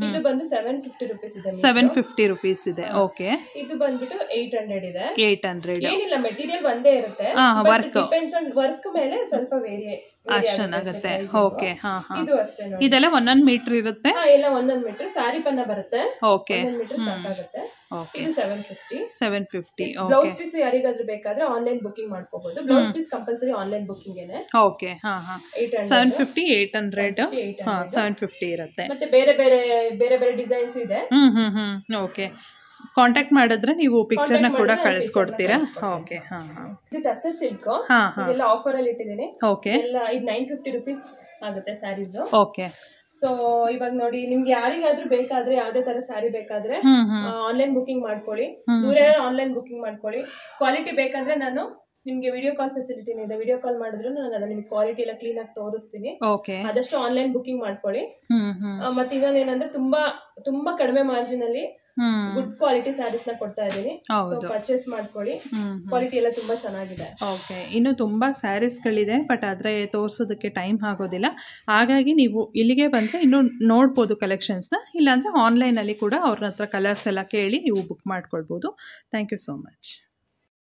ಇದು ಬಂದು 750 ರೂಪೀಸ್ ಇದೆ. 750 ರೂಪೀಸ್ ಇದೆ. ಓಕೆ, ಇದು ಬಂದ್ಬಿಟ್ಟು 800 ಇದೆ. 800. ಏನಿಲ್ಲ, ಮೆಟೀರಿಯಲ್ ಒಂದೇ ಇರುತ್ತೆ, ವರ್ಕ್ ಡಿಪೆಂಡ್ಸ್ ಆನ್ ವರ್ಕ್ ಮೇಲೆ ಸ್ವಲ್ಪ ಅಷ್ಟನ್ ಆಗುತ್ತೆ. ಓಕೆ, ಇದು ಅಷ್ಟೇ. ಇದೆಲ್ಲ 1 ಮೀಟರ್ ಇರುತ್ತೆ. ಎಲ್ಲ 1 ಮೀಟರ್ ಸಾರಿ ಪನ್ನ ಬರುತ್ತೆ. ಓಕೆ, 1 ಮೀಟರ್ ಸಾಕಾಗುತ್ತೆ. ಇದು 750. ಬ್ಲೌಸ್ ಪೀಸ್ ಯಾರಿಗಾದ್ರೂ ಬೇಕಾದ್ರೆ ಆನ್ಲೈನ್ ಬುಕಿಂಗ್ ಮಾಡ್ಕೋಬಹುದು. Blouse piece compulsory online booking ಏನೆ. ಓಕೆ, 750, 800, 750 ಇರುತ್ತೆ. ಮತ್ತೆ ಬೇರೆ ಬೇರೆ ಡಿಸೈನ್ಸ್ ಇದೆ. ಓಕೆ, ಕಾಂಟ್ಯಾಕ್ಟ್ ಮಾಡಿದ್ರೆ ನೀವು ಪಿಕ್ಚರ್ನ ಕೂಡ ಕಳಿಸ್ಕೊಡ್ತೀರಾ? ಓಕೆ, ಇದು ಟಸರ್ ಸಿಲ್ಕ್, ಇದೆಲ್ಲ ಆಫರ್ ಅಲ್ಲಿ ಇಟ್ಟಿದ್ದೀನಿ. ಓಕೆ, ಎಲ್ಲ ಇದು 950 ರೂಪೀಸ್ ಆಗುತ್ತೆ ಸ್ಯಾರೀಸ್. ಓಕೆ, ಸೊ ಇವಾಗ ನೋಡಿ, ನಿಮ್ಗೆ ಯಾರಿಗಾದ್ರೂ ಬೇಕಾದ್ರೆ ಯಾವ್ದೇ ತರ ಸ್ಯಾರಿ ಬೇಕಾದ್ರೆ ಆನ್ಲೈನ್ ಬುಕಿಂಗ್ ಮಾಡ್ಕೊಳ್ಳಿ. ದೂರ ಆನ್ಲೈನ್ ಬುಕಿಂಗ್ ಮಾಡ್ಕೊಳ್ಳಿ. ಕ್ವಾಲಿಟಿ ಬೇಕಂದ್ರೆ ನಾನು ನಿಮ್ಗೆ ವಿಡಿಯೋ ಕಾಲ್ ಫೆಸಿಲಿಟಿ ಇದೆ. ವಿಡಿಯೋ ಕಾಲ್ ಮಾಡಿದ್ರು ನಾನು ಅದನ್ನ ನಿಮ್ಗೆ ಕ್ವಾಲಿಟಿ ಎಲ್ಲ ಕ್ಲೀನ್ ಆಗಿ ತೋರಿಸ್ತೀನಿ. ಓಕೆ. ಆದಷ್ಟು ಆನ್ಲೈನ್ ಬುಕಿಂಗ್ ಮಾಡ್ಕೊಳ್ಳಿ. ಮತ್ತೆ ಇನ್ನೊಂದು ಏನಂದ್ರೆ ತುಂಬಾ ಕಡಿಮೆ ಮಾರ್ಜಿನ್ ಅಲ್ಲಿ ಗುಡ್ ಕ್ವಾಲಿಟಿ ಸ್ಯಾರೀಸ್ ನ ಕೊಡ್ತಾ ಇದ್ದೀನಿ. ಸೊ ಪರ್ಚೇಸ್ ಮಾಡ್ಕೊಳ್ಳಿ. ಕ್ವಾಲಿಟಿ ಎಲ್ಲ ತುಂಬಾ ಚೆನ್ನಾಗಿದೆ. ಓಕೆ. ಇನ್ನು ತುಂಬಾ ಸ್ಯಾರೀಸ್ಗಳಿದೆ, ಬಟ್ ಆದ್ರೆ ತೋರಿಸೋದಕ್ಕೆ ಟೈಮ್ ಆಗೋದಿಲ್ಲ. ಹಾಗಾಗಿ ನೀವು ಇಲ್ಲಿಗೆ ಬಂದ್ರೆ ಇನ್ನು ನೋಡ್ಬೋದು ಕಲೆಕ್ಷನ್ಸ್ನ. ಇಲ್ಲಾಂದ್ರೆ ಆನ್ಲೈನಲ್ಲಿ ಕೂಡ ಅವ್ರ ಹತ್ರ ಕಲರ್ಸ್ ಎಲ್ಲ ಕೇಳಿ ನೀವು ಬುಕ್ ಮಾಡ್ಕೊಳ್ಬೋದು. Thank you so much.